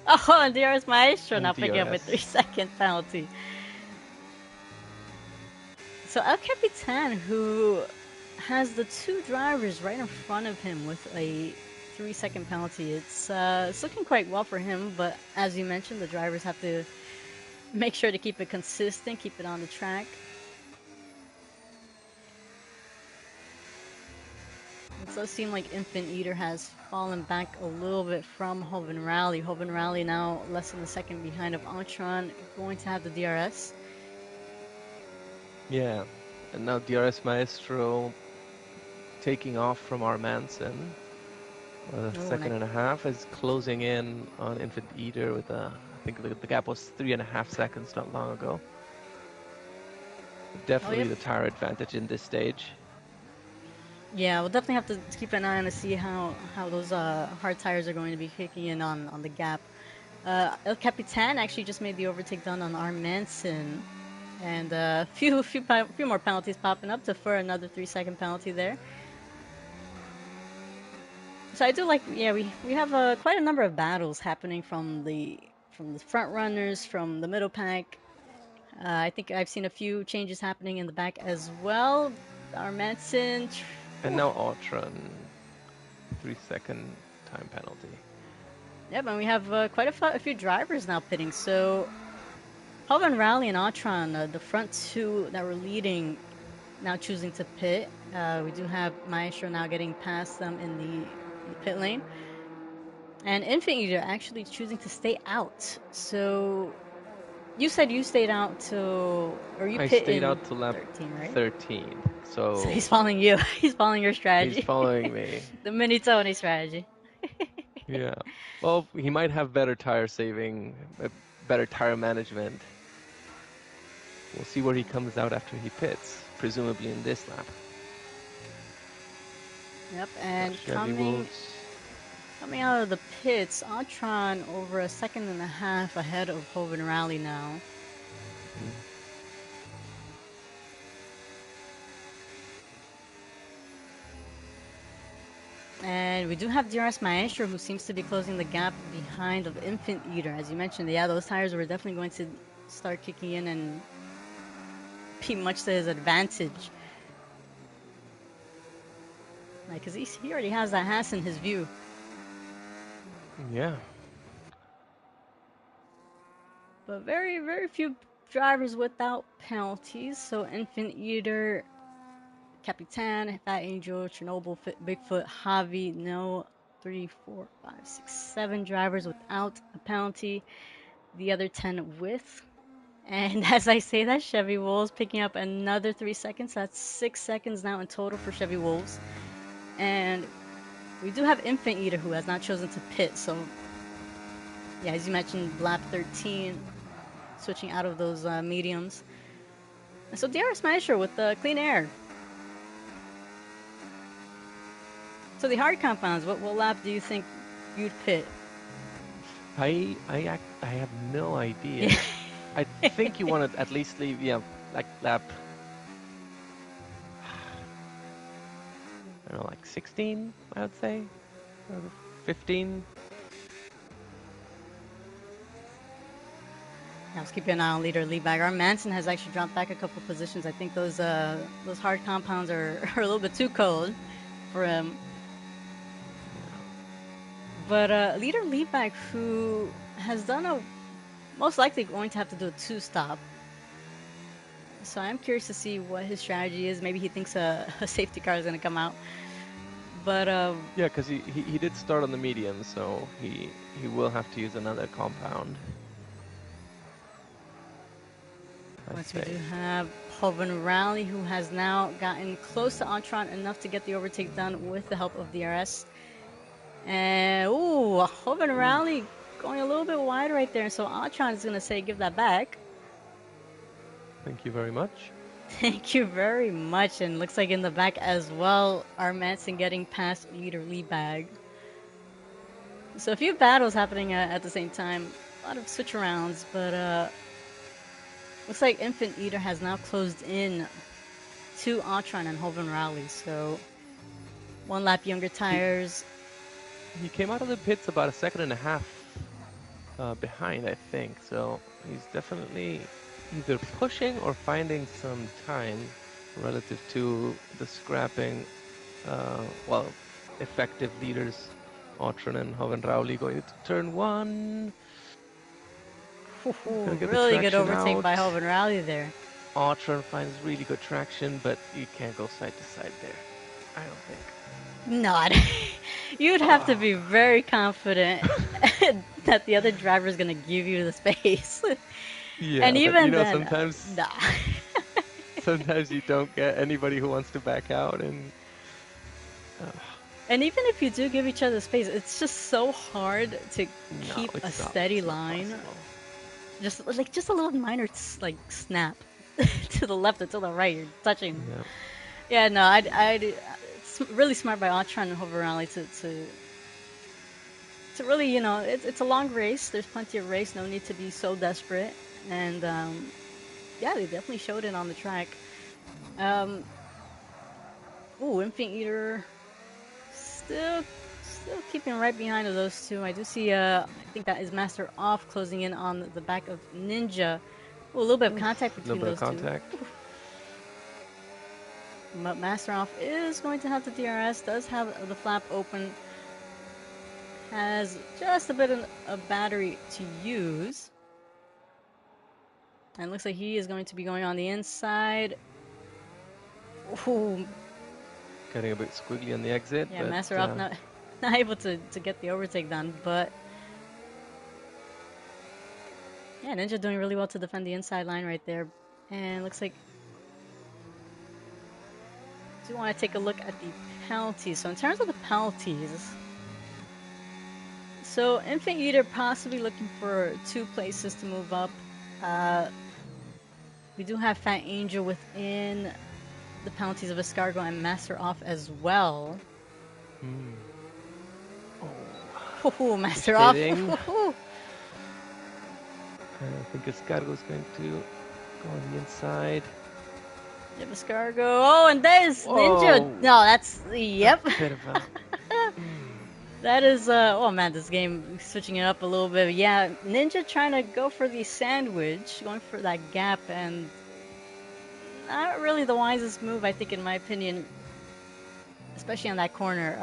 Oh, and there's Maestro now And picking up a DRS. 3 second penalty. So El Capitan, who has the two drivers right in front of him with a 3 second penalty, it's looking quite well for him. But as you mentioned, the drivers have to make sure to keep it consistent, keep it on the track. It does seem like Infant Eater has fallen back a little bit from Hovind Rally. Hovind Rally now less than a second behind of Antron, going to have the DRS. Yeah, and now DRS Maestro taking off from Armanson. A Oh, and second and a half is closing in on Infant Eater with I think the gap was 3.5 seconds not long ago. oh Definitely yep, the tire advantage in this stage. yeah, we'll definitely have to keep an eye on to see how those hard tires are going to be kicking in on the gap. El Capitan actually just made the overtake done on our Manson, and a few more penalties popping up to for another 3 second penalty there. So I do like, yeah, we have quite a number of battles happening from the front runners, from the middle pack. I think I've seen a few changes happening in the back as well. Our Manson, And now Altron, 3 second time penalty. yep, and we have quite a few drivers now pitting. So Pavan Rally and Atron, the front two that were leading, now choosing to pit. We do have Maestro now getting past them in the pit lane. And Infant Eater actually choosing to stay out. So you said you stayed out till, or you I pit stayed in out to lap 13, right? 13, So so he's following you. He's following your he's strategy. following me. The mini Tony strategy. Yeah. Well, he might have better tire saving, better tire management. We'll see where he comes out after he pits, presumably in this lap. Yep, Now and Chevy Wolves. coming out of the pits, Atron over a second and a half ahead of Hovind Rally now. And we do have DRS Maestro, who seems to be closing the gap behind of Infant Eater. As you mentioned, yeah, those tires were definitely going to start kicking in and be much to his advantage. Like, cause he already has that Haas in his view. Yeah. But very few drivers without penalties. So Infant Eater, Capitan, Fat Angel, Chernobyl, Bigfoot, Javi, no 3, 4, 5, 6, 7 drivers without a penalty. The other 10 with. And as I say that, Chevy Wolves picking up another 3 seconds. That's 6 seconds now in total for Chevy Wolves. And We do have Infant Eater who has not chosen to pit, so yeah, as you mentioned, Blap 13 switching out of those mediums. And so DRS Maestro with the clean air. So the hard compounds, what lap do you think you'd pit? I have no idea. Yeah. I think you want to at least leave, yeah, like lap, I don't know, like 16, I would say, or 15. Yeah, let's keep an eye on leader lead bag. Our Manson has actually dropped back a couple positions. I think those hard compounds are, are a little bit too cold for him. But leader lead bag who has done a most likely going to have to do a two stop. So I'm curious to see what his strategy is. Maybe he thinks a safety car is going to come out. But Yeah, because he did start on the medium, so he will have to use another compound. I once we do think. have Hoven Rally, who has now gotten close to Antron enough to get the overtake done with the help of DRS. And ooh, Hoven Rally going a little bit wide right there. So Antron is going to say, give that back. Thank you very much. Thank you very much. And looks like in the back as well, our Manson getting past leader lead bag. So a few battles happening at the same time. A lot of switch arounds, but looks like Infant Eater has now closed in to Antron and Hoven Rally. So one lap younger He tires. he came out of the pits about a second and a half behind, I think. So he's definitely either pushing or finding some time relative to the scrapping, well, effective leaders, Otron and Hovenrauli going to turn one. He's gonna get the Really good traction overtake by out. Hoven Rally there. Otron finds really good traction, but you can't go side to side there. I don't think. Not. You'd have to be very confident that the other driver is going to give you the space. And Yeah, but even then, sometimes nah. sometimes you don't get anybody who wants to back out, and uh, And even if you do give each other space, it's just so hard to no, keep a it's not. steady It's not line. possible. Just a little minor like snap to the left or to the right. You're touching. Yeah. Yeah, no, it's really smart by Atron and Hoverali to really, it's a long race. There's plenty of race. No need to be so desperate. And yeah, they definitely showed it on the track. Um, ooh, Infant Eater still keeping right behind of those two. I do see. I think that is Master Off closing in on the back of Ninja. Ooh, a little bit of contact A little between bit of those two. contact. But Master Off is going to have the DRS. Does have the flap open. Has just a bit of a battery to use. And looks like he is going to be going on the inside. Ooh, Getting a bit squiggly on the exit, yeah, but Master off not able to get the overtake done, but yeah, Ninja doing really well to defend the inside line right there. And looks like I do want to take a look at the penalties. So in terms of the penalties, so Infant Eater possibly looking for 2 places to move up. We do have Fat Angel within the penalties of Escargo and Master off as well. Oh, he's Master off. fading. I think Escargo is going to go on the inside. Yep, Escargo. Oh, and there's Ninja. Whoa! No, that's yep. A bit of a. That is oh man, this game switching it up a little bit. Yeah, Ninja trying to go for the sandwich, going for that gap, and not really the wisest move, I think, in my opinion, especially on that corner.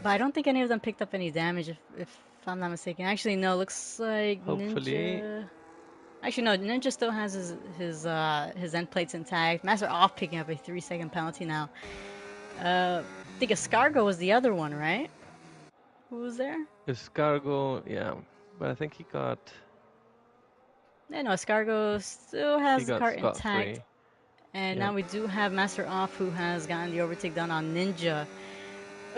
But I don't think any of them picked up any damage, if I'm not mistaken. Actually, no. Looks like Hopefully, Ninja. Actually, no. Ninja still has his end plates intact. Master off picking up a 3-second penalty now. I think Escargo was the other one, right? Who was there? Escargo, yeah, but I think Yeah, no, Escargo still he has the got cart intact. scot-free. And Yeah. now we do have Master Off, who has gotten the overtake done on Ninja.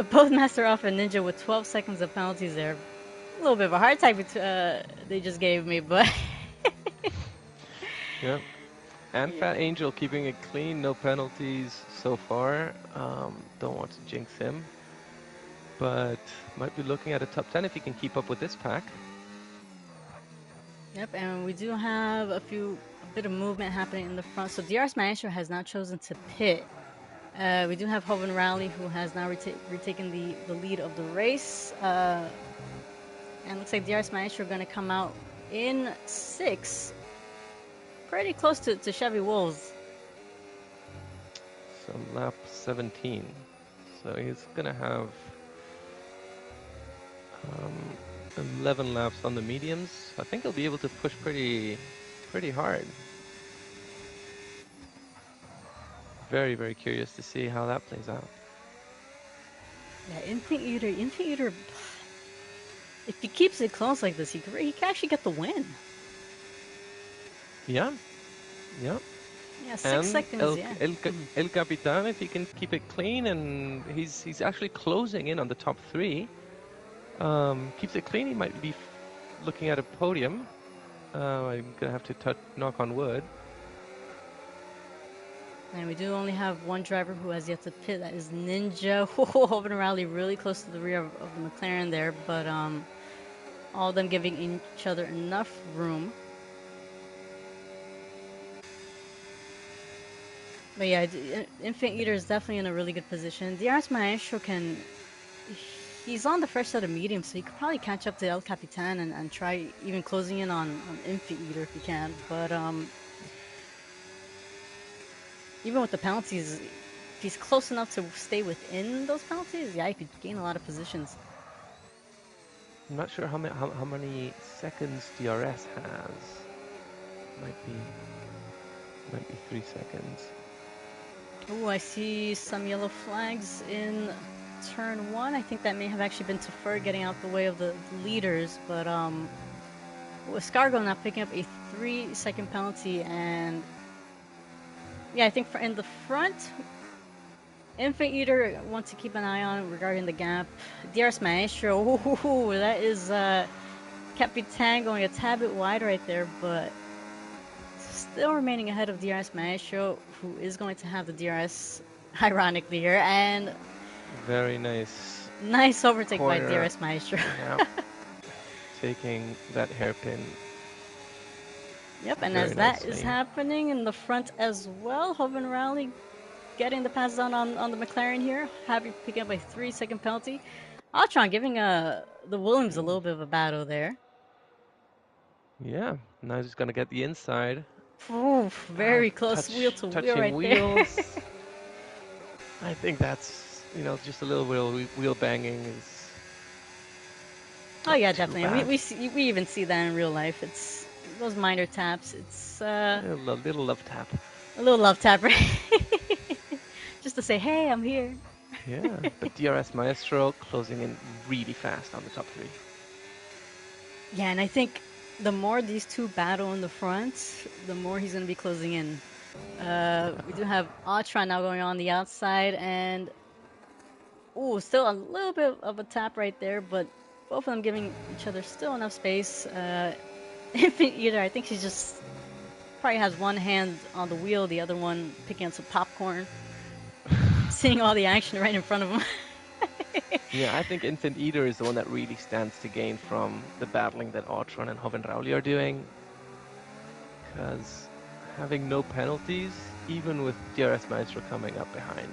Both Master Off and Ninja with 12 seconds of penalties there. A little bit of a hard time they just gave me, but Yeah. And yeah. Fat Angel keeping it clean, no penalties so far. Don't want to jinx him, but might be looking at a top 10 if he can keep up with this pack. Yep, and we do have a bit of movement happening in the front. So DRS Maestro has now chosen to pit. We do have Hoven Rally, who has now retaken the lead of the race. And looks like DRS Maestro going to come out in 6th. Pretty close to Chevy Wolves. So lap 17. So he's gonna have um, 11 laps on the mediums. I think he'll be able to push pretty hard. Very, very curious to see how that plays out. Yeah, Infant Eater, if he keeps it close like this, he can actually get the win. Yeah, yeah. Yeah, 6 And seconds, yeah. El Capitan, if he can keep it clean, and he's actually closing in on the top 3. Keeps it clean, he might be looking at a podium. I'm gonna have to knock on wood. And we do only have one driver who has yet to pit. That is Ninja. Hoven Rally really close to the rear of the McLaren there, but all of them giving each other enough room. But yeah, Infant Eater is definitely in a really good position. DRS Maestro he's on the first set of mediums, so he could probably catch up to El Capitan and try even closing in on Infant Eater if he can. But even with the penalties, if he's close enough to stay within those penalties, yeah, he could gain a lot of positions. I'm not sure how many seconds DRS has. Might be 3 seconds. Oh, I see some yellow flags in turn 1. I think that may have actually been Tefer getting out the way of the leaders, but with Scargo now picking up a 3-second penalty, and yeah, I think in the front, Infant Eater wants to keep an eye on regarding the gap. DRS Maestro, ooh, that is Capitan going a tad bit wide right there, but still remaining ahead of DRS Maestro, who is going to have the DRS ironically here, and very nice overtake corner. by DRS Maestro. Yeah. Taking that hairpin. Yep, and very as that nicely. is happening in the front as well, Hoven Rally getting the pass down on the McLaren here, picking up a 3-second penalty. Altron giving the Williams a little bit of a battle there. Yeah, now he's gonna get the inside. Ooh, very close wheel to wheel right wheels. there. I think that's just a little wheel banging is. Oh yeah, definitely. We even see that in real life. It's those minor taps. It's a little love tap. A little love tap, right? Just to say, hey, I'm here. Yeah, but DRS Maestro closing in really fast on the top 3. Yeah, and I think the more these two battle in the front, the more he's going to be closing in. We do have Altron now going on the outside, and ooh, still a little bit of a tap right there, but both of them giving each other still enough space. Infant Eater, I think she just probably has one hand on the wheel, the other one picking up some popcorn, seeing all the action right in front of him. Yeah, I think Infant Eater is the one that really stands to gain from the battling that Altron and Hoven Rauli are doing. Because having no penalties, even with DRS Maestro coming up behind,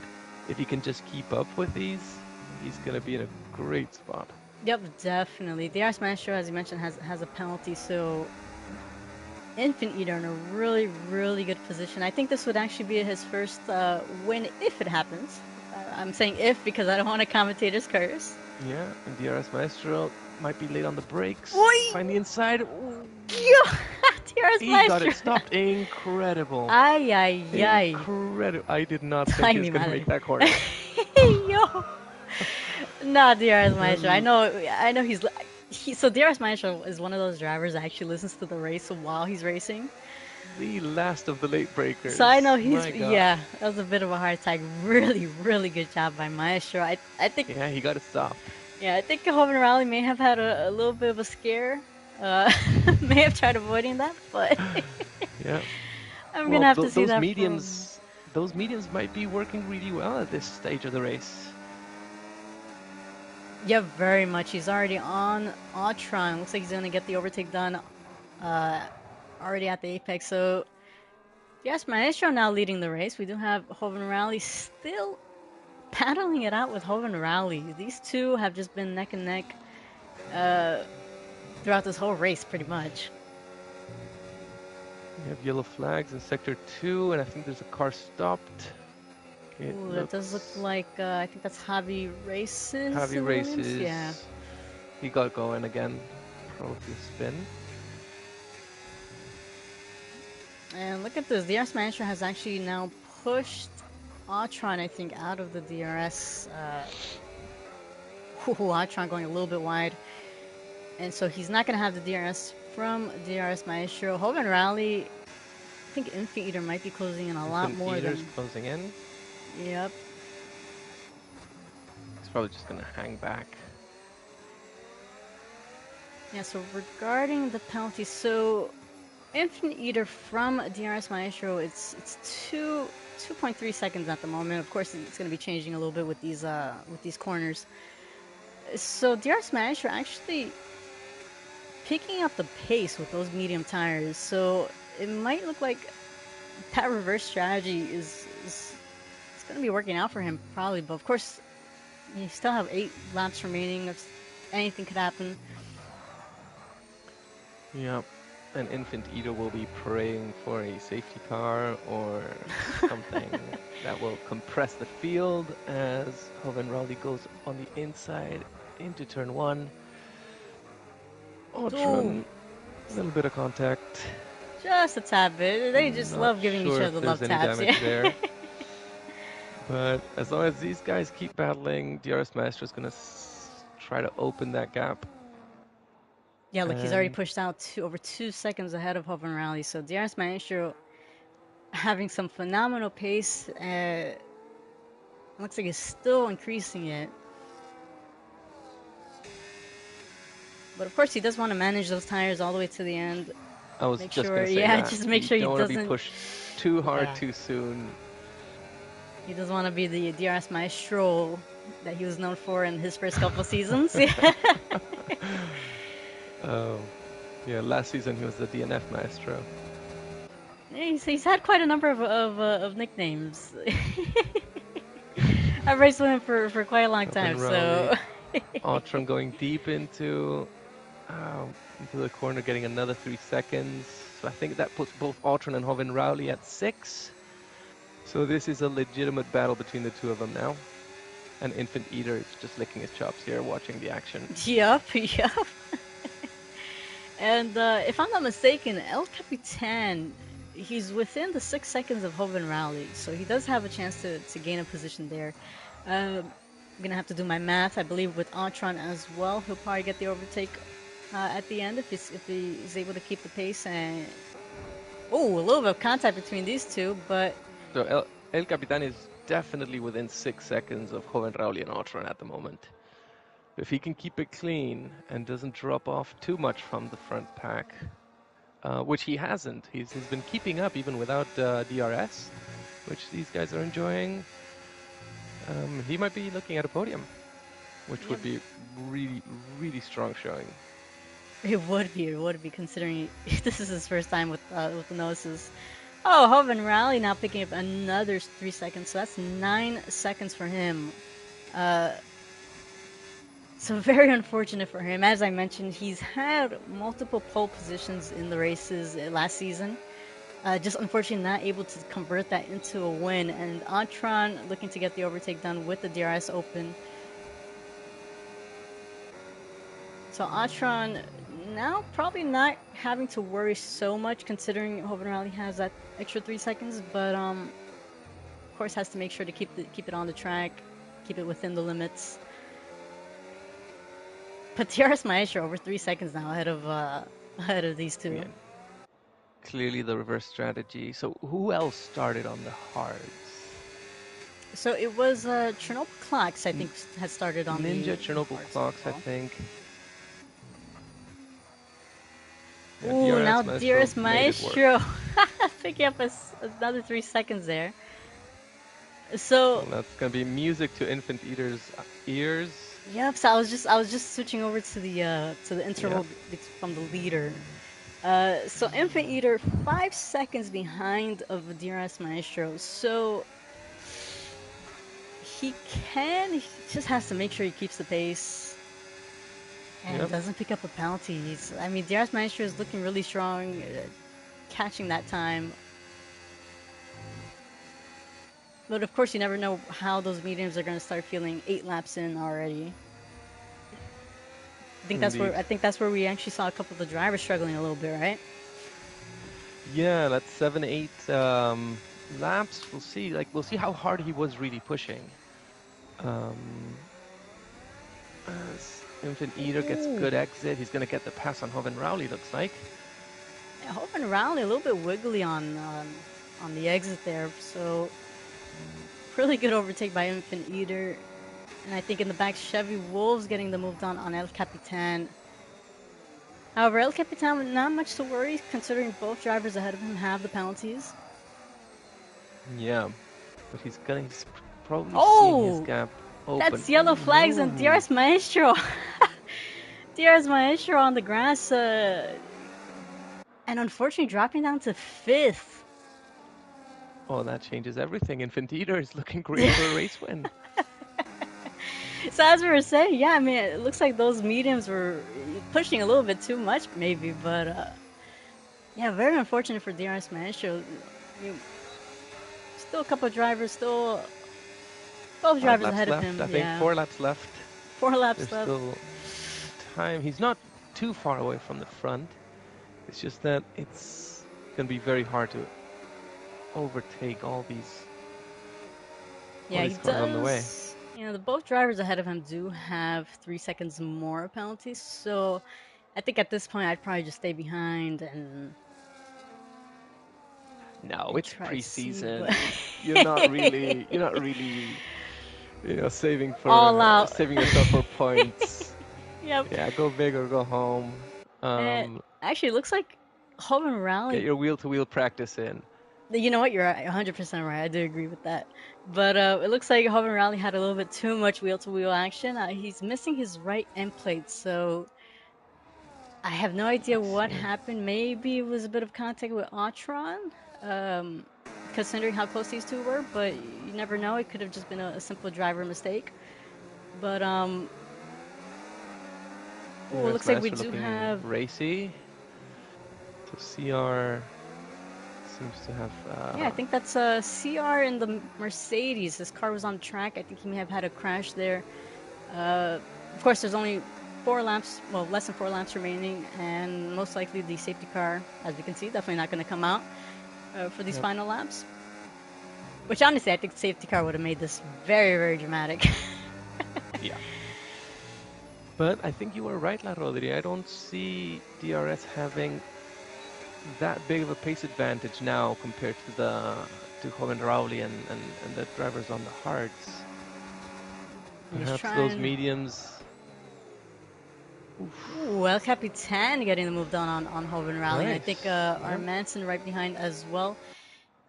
if he can just keep up with these, he's going to be in a great spot. Yep, definitely. DRS Maestro, as you mentioned, has a penalty, so Infant Eater in a really, really good position. I think this would actually be his first win if it happens. I'm saying if because I don't want a commentator's curse. Yeah, and DRS Maestro might be late on the brakes. Oi! Find the inside. DRS he Maestro. got it stopped. Incredible. Ay, ay, ay. Incredible. I did not think he was going to make that corner. Yo. No, DRS Maestro. I know so DRS Maestro is one of those drivers that actually listens to the race while he's racing. the last of the late So I know breakers. he's, My God. yeah, that was a bit of a heart attack. Really, really good job by Maestro. I think, Yeah, he got it stopped. yeah, I think Hovind Raleigh may have had a little bit of a scare. Uh, may have tried avoiding that, but Yeah. I'm gonna Well, have to see that from. those mediums might be working really well at this stage of the race. Yeah, very much. He's already on Autron. Looks like he's gonna get the overtake done. Uh, already at the apex. So yes, Maestro now leading the race. We do have Hovind Raleigh still battling it out with Hovind Raleigh. These two have just been neck and neck uh, throughout this whole race, pretty much. We have yellow flags in sector 2, and I think there's a car stopped. It Ooh, that does look looks like I think that's Javi Races heavy in the Williams. Yeah. races. He got going again. Probably a spin. And look at this. DRS Maestro has actually now pushed Autron, I think, out of the DRS. Autron going a little bit wide. And so he's not going to have the DRS from DRS Maestro. Hovind Raleigh, I think Infant Eater might be closing in a lot Infant more Eater's than. closing in. Yep. He's probably just gonna hang back. Yeah, so regarding the penalty, so Infinite Eater from DRS Maestro, it's 2.3 seconds at the moment. Of course, it's going to be changing a little bit with these corners. So DRS Maestro actually picking up the pace with those medium tires. So it might look like that reverse strategy is it's going to be working out for him probably. But of course, you still have 8 laps remaining. If anything could happen. Yeah. And Infant Eater will be praying for a safety car or something that will compress the field as Hoven Raleigh goes on the inside into turn 1. Ooh, Autron, a little bit of contact. just a tad bit. They just Not love giving each sure other if there's love any taps. damage Yeah. there. But as long as these guys keep battling, DRS Maestro is going to try to open that gap. Yeah, look, he's already And pushed out over 2 seconds ahead of Hovind Raleigh. So DRS Maestro having some phenomenal pace. Looks like he's still increasing it. But of course, he does want to manage those tires all the way to the end. I was Make just sure, going to say yeah, that. just make You sure he don't want to be doesn't. pushed too hard Yeah, too soon. he doesn't want to be the DRS Maestro that he was known for in his first couple seasons. Yeah. Oh, yeah, last season he was the DNF Maestro. He's had quite a number of nicknames. I've raced with him for quite a long time, Hoven Raleigh, so. Autron going deep into the corner, getting another 3 seconds. So I think that puts both Autron and Hoven Raleigh at 6. So this is a legitimate battle between the two of them now. And Infant Eater is just licking his chops here, watching the action. Yup, yup. And if I'm not mistaken, El Capitan, he's within the 6 seconds of Hoven Raleigh, so he does have a chance to gain a position there. I'm gonna have to do my math. I believe with Antron as well, he'll probably get the overtake at the end if he's able to keep the pace. And oh, a little bit of contact between these two, but So El Capitan is definitely within 6 seconds of Joven Raul and Autron at the moment. If he can keep it clean and doesn't drop off too much from the front pack, which he hasn't. He's been keeping up even without DRS, which these guys are enjoying. He might be looking at a podium, which would be really, really strong showing. it would be considering this is his first time with the noses. Oh, Hoven Raleigh now picking up another 3 seconds, so that's 9 seconds for him. So very unfortunate for him. As I mentioned, he's had multiple pole positions in the races last season. Just unfortunately not able to convert that into a win. And Antron looking to get the overtake done with the DRS open. So Antron now probably not having to worry so much considering Hoven Raleigh has that extra 3 seconds, but of course has to make sure to keep it on the track, keep it within the limits. But DRS Maestro over 3 seconds now ahead of these two. Yeah. clearly the reverse strategy. So who else started on the hards? So it was Chernobyl Clocks, I N think, had started on Ninja the Chernobyl hards as clocks, I well. think. Yeah, Ooh, now DRS Maestro Dearest made it work. Maestro picking up another 3 seconds there. So Well, that's gonna be music to Infant Eater's ears. yep. So I was just switching over to the Yeah, interval from the leader. So Infant Eater 5 seconds behind of DRS Maestro. So he just has to make sure he keeps the pace and yep. doesn't pick up a penalty. I mean, DRS Maestro is looking really strong, catching that time. But of course, you never know how those mediums are going to start feeling 8 laps in already. Indeed. I think that's where we actually saw a couple of the drivers struggling a little bit, right? Yeah, that's 7, 8 laps. We'll see. Like we'll see how hard he was really pushing. Um, as Infant Eater gets Ooh, good exit, he's gonna get the pass on Hoven Rowley. Looks like. yeah, Hope Rally a little bit wiggly on the exit there. So really good overtake by Infant Eater. And I think in the back, Chevy Wolves getting the move done on El Capitan. However, El Capitan, not much to worry considering both drivers ahead of him have the penalties. Yeah, but he's probably seeing his Oh, gap open. that's yellow Oh flags and no! DRS Maestro. DRS Maestro on the grass, and unfortunately dropping down to fifth. Oh, that changes everything. Infant Eater is looking great for a race win. So as we were saying, yeah, I mean, it looks like those mediums were pushing a little bit too much, maybe, but yeah, very unfortunate for DRS Maestro. You, still a couple of drivers, still both 5 drivers laps ahead of left. him. I think Yeah, 4 laps left. 4 laps There's left. still time. He's not too far away from the front. It's just that it's gonna be very hard to overtake all Yeah, he these cars on the way. does. You know, the both drivers ahead of him do have 3 seconds more penalties. So I think at this point I'd probably just stay behind No, and it's try to see what preseason. You're not really, saving all for out. saving yourself for points. Yep. Yeah, go big or go home. And Um, actually, it looks like Home and get Rally. your wheel-to-wheel practice in. You know what? You're 100% right. I do agree with that. But it looks like Home and Rally had a little bit too much wheel to wheel action. He's missing his right end plate, so I have no idea Let's what see. happened. Maybe it was a bit of contact with Atron, um, considering how close these two were. But you never know. It could have just been a simple driver mistake. But oh, it DRS looks like we Master do looking have. racy. So CR seems to have Yeah, I think that's CR in the Mercedes. His car was on track. I think he may have had a crash there. Of course, there's only 4 laps, well, less than 4 laps remaining, and most likely the safety car, as we can see, definitely not going to come out for these yep, final laps. Which honestly, I think the safety car would have made this very, very dramatic. yeah. But I think you were right, La Rodri. I don't see DRS having that big of a pace advantage now compared to to Joven Rowley and the drivers on the hards. And he's Perhaps those trying. mediums. Oof. Ooh, El Capitan getting the move done on Hoven Rally, and I think Nice. our Yep. Manson right behind as well.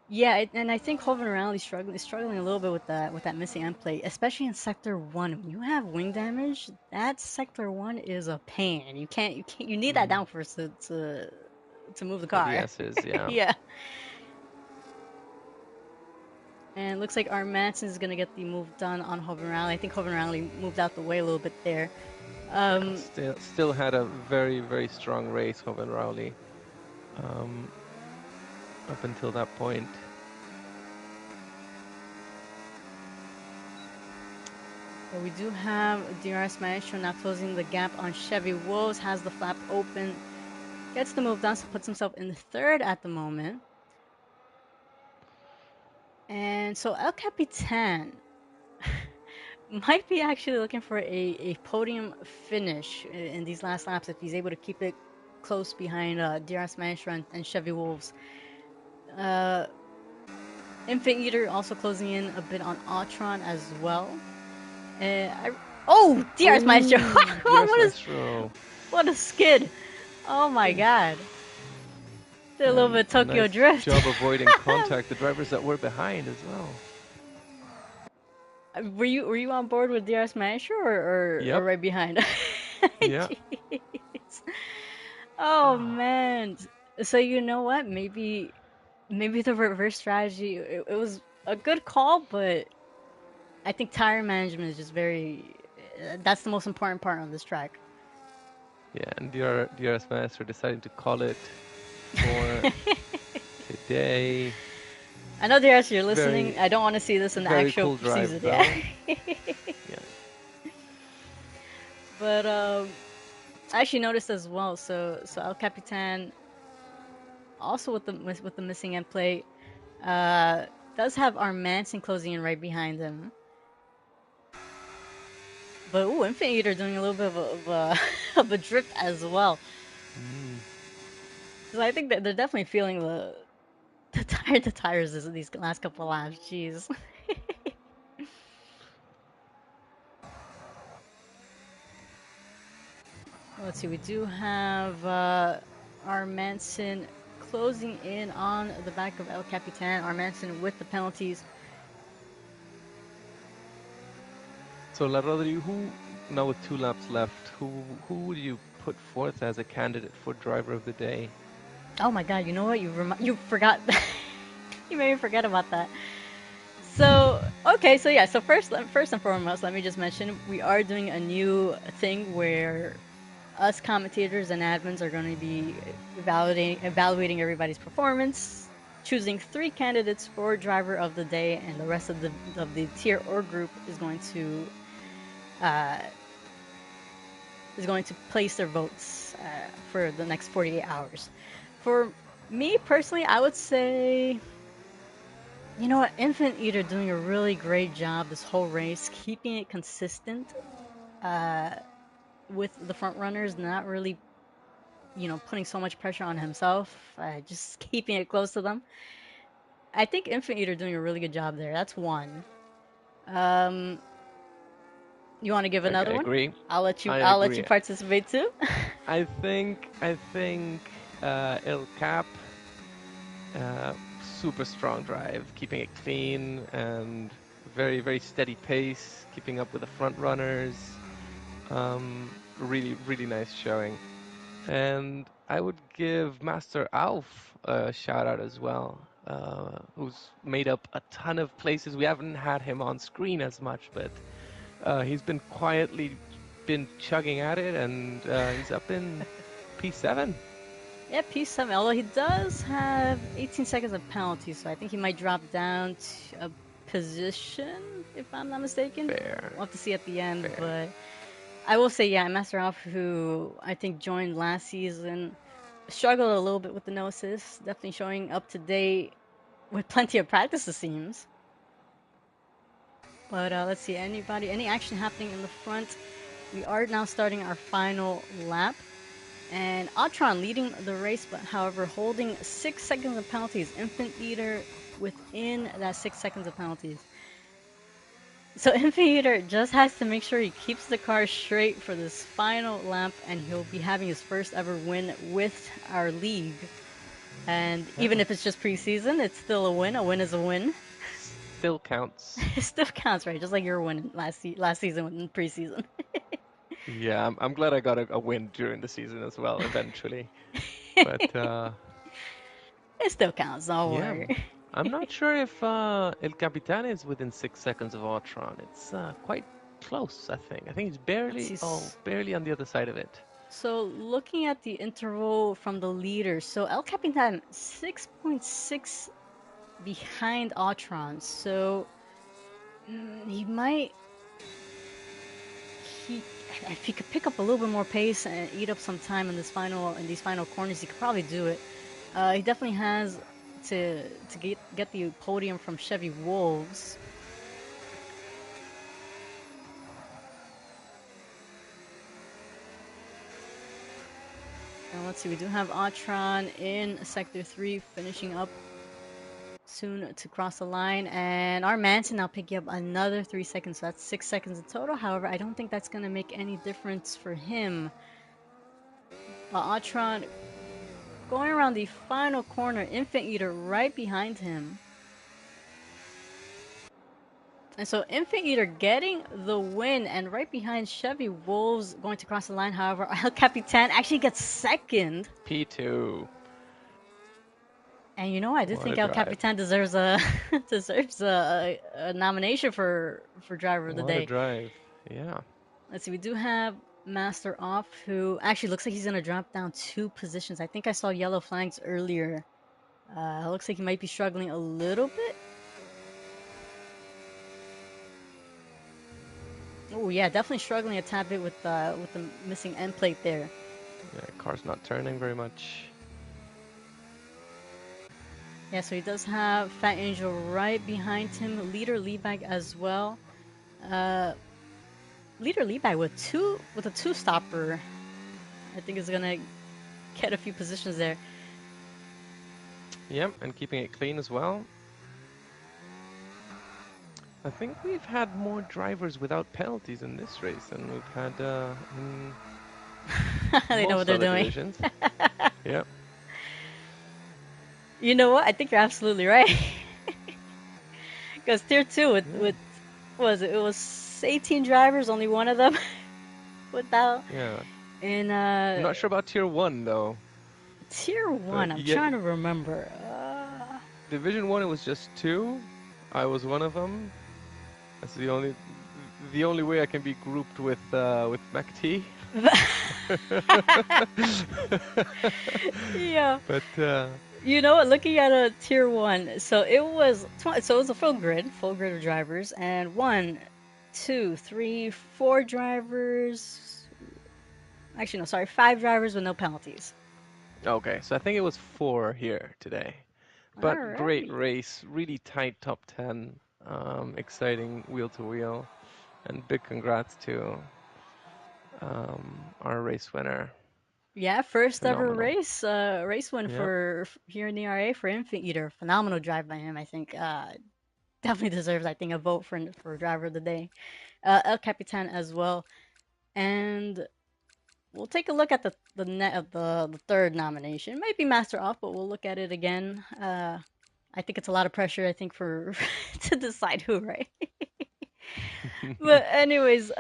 Yeah, and I think Hoven Rally struggling a little bit with that missing end plate, especially in Sector One. When you have wing damage, that Sector One is a pain. You need that Mm, downforce to move the for the car. S's, yeah. Yeah, and it looks like our Manson is gonna get the move done on Hoven Rally. I think Hoven Rally moved out the way a little bit there. Yeah, Um, still had a very, very strong race, Joven Rowley, um, up until that point. but we do have DRS Maestro now closing the gap on Chevy Wolves, has the flap open, gets the move done, so puts himself in third at the moment. And so El Capitan might be actually looking for a podium finish in these last laps if he's able to keep it close behind DRS Maestro and Chevy Wolves. Uh, Infant Eater also closing in a bit on Autron as well. Oh, DRS Maestro! Oh, DRS what, Maestro. what a skid! Oh my Oof. god. Did a little And bit of a Tokyo nice Drift. job avoiding contact. The drivers that were behind as well. Were you on board with DRS Maestro or Yep. right behind? Yeah. Jeez. Oh man. So you know what? Maybe the reverse strategy it was a good call, but I think tire management is just very that's the most important part on this track. Yeah, and DRS Master deciding to call it for today. I know DRS you're listening. Very, I don't want to see this in the very actual cool season, drive yeah. though. Yeah. But I actually noticed as well. So El Capitan also with the missing end plate uh does have our Manson closing in right behind him. But ooh, Infinite Eater doing a little bit of a drift as well. Mm. So I think that they're definitely feeling the tires these last couple laps. Jeez. Let's see. We do have our Manson closing in on the back of El Capitan. Our Manson with the penalties. So La Rodri, who now with 2 laps left, who would you put forth as a candidate for driver of the day? Oh my God! You know what? You forgot. You made me forget about that. So okay, so yeah, so first and foremost, let me just mention we are doing a new thing where us commentators and admins are going to be evaluating everybody's performance, choosing 3 candidates for driver of the day, and the rest of the tier or group uh, is going to place their votes for the next 48 hours. For me personally, I would say, you know what, Infant Eater doing a really great job this whole race, keeping it consistent uh, with the front runners, not really, putting so much pressure on himself, just keeping it close to them. I think Infant Eater doing a really good job there. That's one. Um, you want to give I another one? agree. I'll let you. I I'll let you agree. participate too. I think El Cap, super strong drive, keeping it clean and very, very steady pace, keeping up with the front runners. Really, really nice showing. And I would give Master Alf a shout out as well, who's made up a ton of places. We haven't had him on screen as much, but he's been quietly been chugging at it, and he's up in P7. Yeah, P7. Although he does have 18 seconds of penalty, so I think he might drop down to a position, if I'm not mistaken. Fair, We'll have to see at the end, fair. but I will say, yeah, Master Alf, who I think joined last season, struggled a little bit with the Gnosis. Definitely showing up to date with plenty of practice, it seems. But let's see, any action happening in the front? We are now starting our final lap. And Atron leading the race, but however holding 6 seconds of penalties. Infant Eater within that 6 seconds of penalties. So Infant Eater just has to make sure he keeps the car straight for this final lap, and he'll be having his first ever win with our league. And even Yeah, if it's just preseason, it's still a win. A win is a win. still counts. It still counts, right? Just like your win last season in preseason. Yeah, I'm glad I got a win during the season as well, eventually. But It still counts, don't yeah, worry. I'm not sure if El Capitan is within 6 seconds of Ultron. It's quite close, I think. I think he's Let's barely, see. barely on the other side of it. So looking at the interval from the leaders, so El Capitan 6.6 behind Autron. So he might he if he could pick up a little bit more pace and eat up some time in these final corners, he could probably do it. He definitely has to get the podium from Chevy Wolves. And let's see, we do have Atron in Sector 3 finishing up soon to cross the line. And our Manson now picking up another 3 seconds. So that's 6 seconds in total. However, I don't think that's going to make any difference for him. But Atron going around the final corner, Infant Eater right behind him. And so Infant Eater getting the win, and right behind Chevy Wolves going to cross the line. However, El Capitan actually gets second. P2. And you know, I do What a think El drive. Capitan deserves a deserves a nomination for driver of the What a day. drive. Yeah. Let's see, we do have Master Off, who actually looks like he's gonna drop down 2 positions. I think I saw yellow flags earlier. Looks like he might be struggling a little bit. Oh yeah, definitely struggling a tad bit with the missing end plate there. Yeah, car's not turning very much. Yeah, so he does have Fat Angel right behind him, leader lead bag as well. Uh, leader lead bag with a two stopper. I think is gonna get a few positions there. Yep, and keeping it clean as well. I think we've had more drivers without penalties in this race than we've had in They know what most they're other doing. divisions. Yep. You know what? I think you're absolutely right. Because tier two Yeah. with was it? It was 18 drivers, only one of them without. Yeah. In I'm not sure about tier one though, tier one, but I'm you get trying to remember. Division one. It was just two. I was one of them. That's the only way I can be grouped with MacT. Yeah. But You know what? Looking at a tier one, so it was so it was a full grid of drivers, and one, two, three, four drivers. Actually, no, sorry, five drivers with no penalties. okay, so I think it was four here today. But great Alrighty. race, really tight top 10, exciting wheel to wheel, and big congrats to our race winner. Yeah, first ever Phenomenal. race win Yep. for here in the RA for Infant Eater. Phenomenal drive by him. I think definitely deserves, I think, a vote for driver of the day. El Capitan as well, and we'll take a look at the net of the third nomination. It might be Master Off, but we'll look at it again. I think it's a lot of pressure. I think for to decide who, right? But anyways,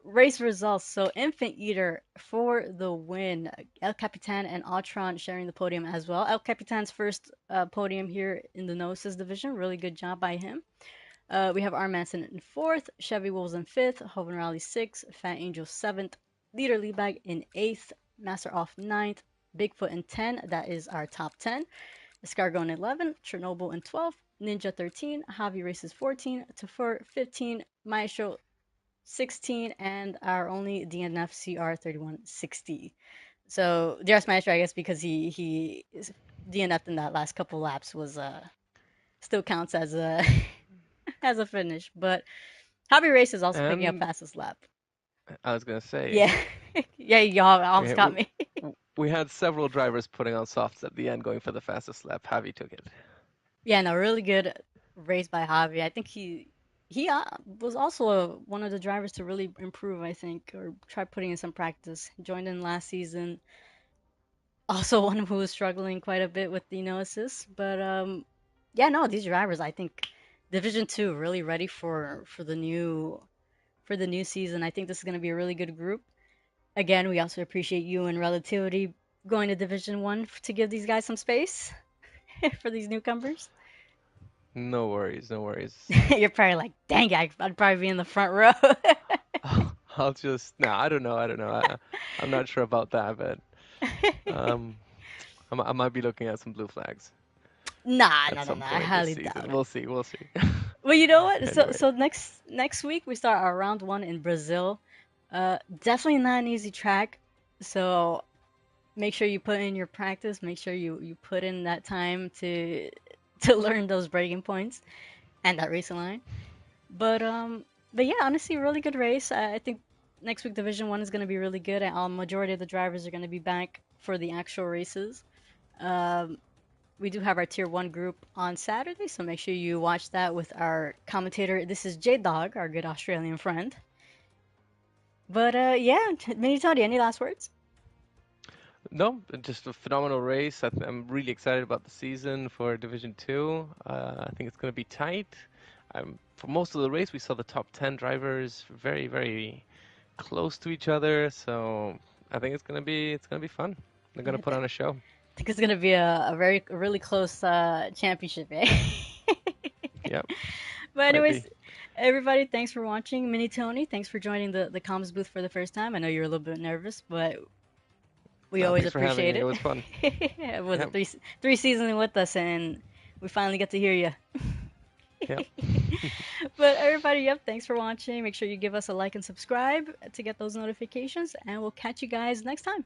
race results. So Infant Eater for the win. El Capitan and Autron sharing the podium as well. El Capitan's first podium here in the Gnosis division. Really good job by him. We have Armanson in fourth, Chevy Wolves in fifth, Hoven Rally sixth, Fat Angel seventh, Leader Leadbag in eighth, Master Off ninth, Bigfoot in 10. That is our top 10. Escargot in 11, Chernobyl in 12, Ninja 13, Javi Races 14, Tafur 15, Maestro 16, and our only DNF CR 3160. So DRS Maestro, I guess, because he DNF'd in that last couple laps was still counts as a as a finish. But Hobby Race is also picking up And fastest lap. I was gonna say, Yeah, yeah, y'all we almost had, got me. we had several drivers putting on softs at the end, going for the fastest lap. Javi took it. Yeah, no, really good race by Javi. I think he was also one of the drivers to really improve. I think, or try putting in some practice. Joined in last season. Also, one who was struggling quite a bit with the no assist. But yeah, no, these drivers, I think, Division Two really ready for the new season. I think this is going to be a really good group. Again, we also appreciate you and Relativity going to Division One to give these guys some space for these newcomers. No worries, no worries. You're probably like, dang, I'd probably be in the front row. I'll just no, I don't know. I'm not sure about that, but um, I might be looking at some blue flags Nah, at no, no, some no. I point this highly season. doubt it. We'll see, we'll see. Well, you know what? So, Anyway, so next week we start our round one in Brazil. Definitely not an easy track. So make sure you put in your practice. Make sure you put in that time to learn those breaking points and that racing line. But um, but yeah, honestly, really good race. I think next week Division One is going to be really good, and a majority of the drivers are going to be back for the actual races. Um, we do have our Tier One group on Saturday, so make sure you watch that with our commentator. This is J Dog, our good Australian friend. But yeah, Mini Toddy, any last words? No, just a phenomenal race. I'm really excited about the season for Division 2. I think it's going to be tight. For most of the race, we saw the top 10 drivers very, very close to each other. So I think it's gonna be fun. They're gonna Yeah, put on a show. think it's gonna be a really close championship, eh? Yep, But might be. anyways, everybody, thanks for watching. Mini Tony, thanks for joining the comms booth for the first time. I know you're a little bit nervous, but we No, always thanks for having appreciate me. It it. was fun. Was it Yep, three seasons with us, and we finally get to hear you. yep. But everybody, yep, thanks for watching. Make sure you give us a like and subscribe to get those notifications, and we'll catch you guys next time.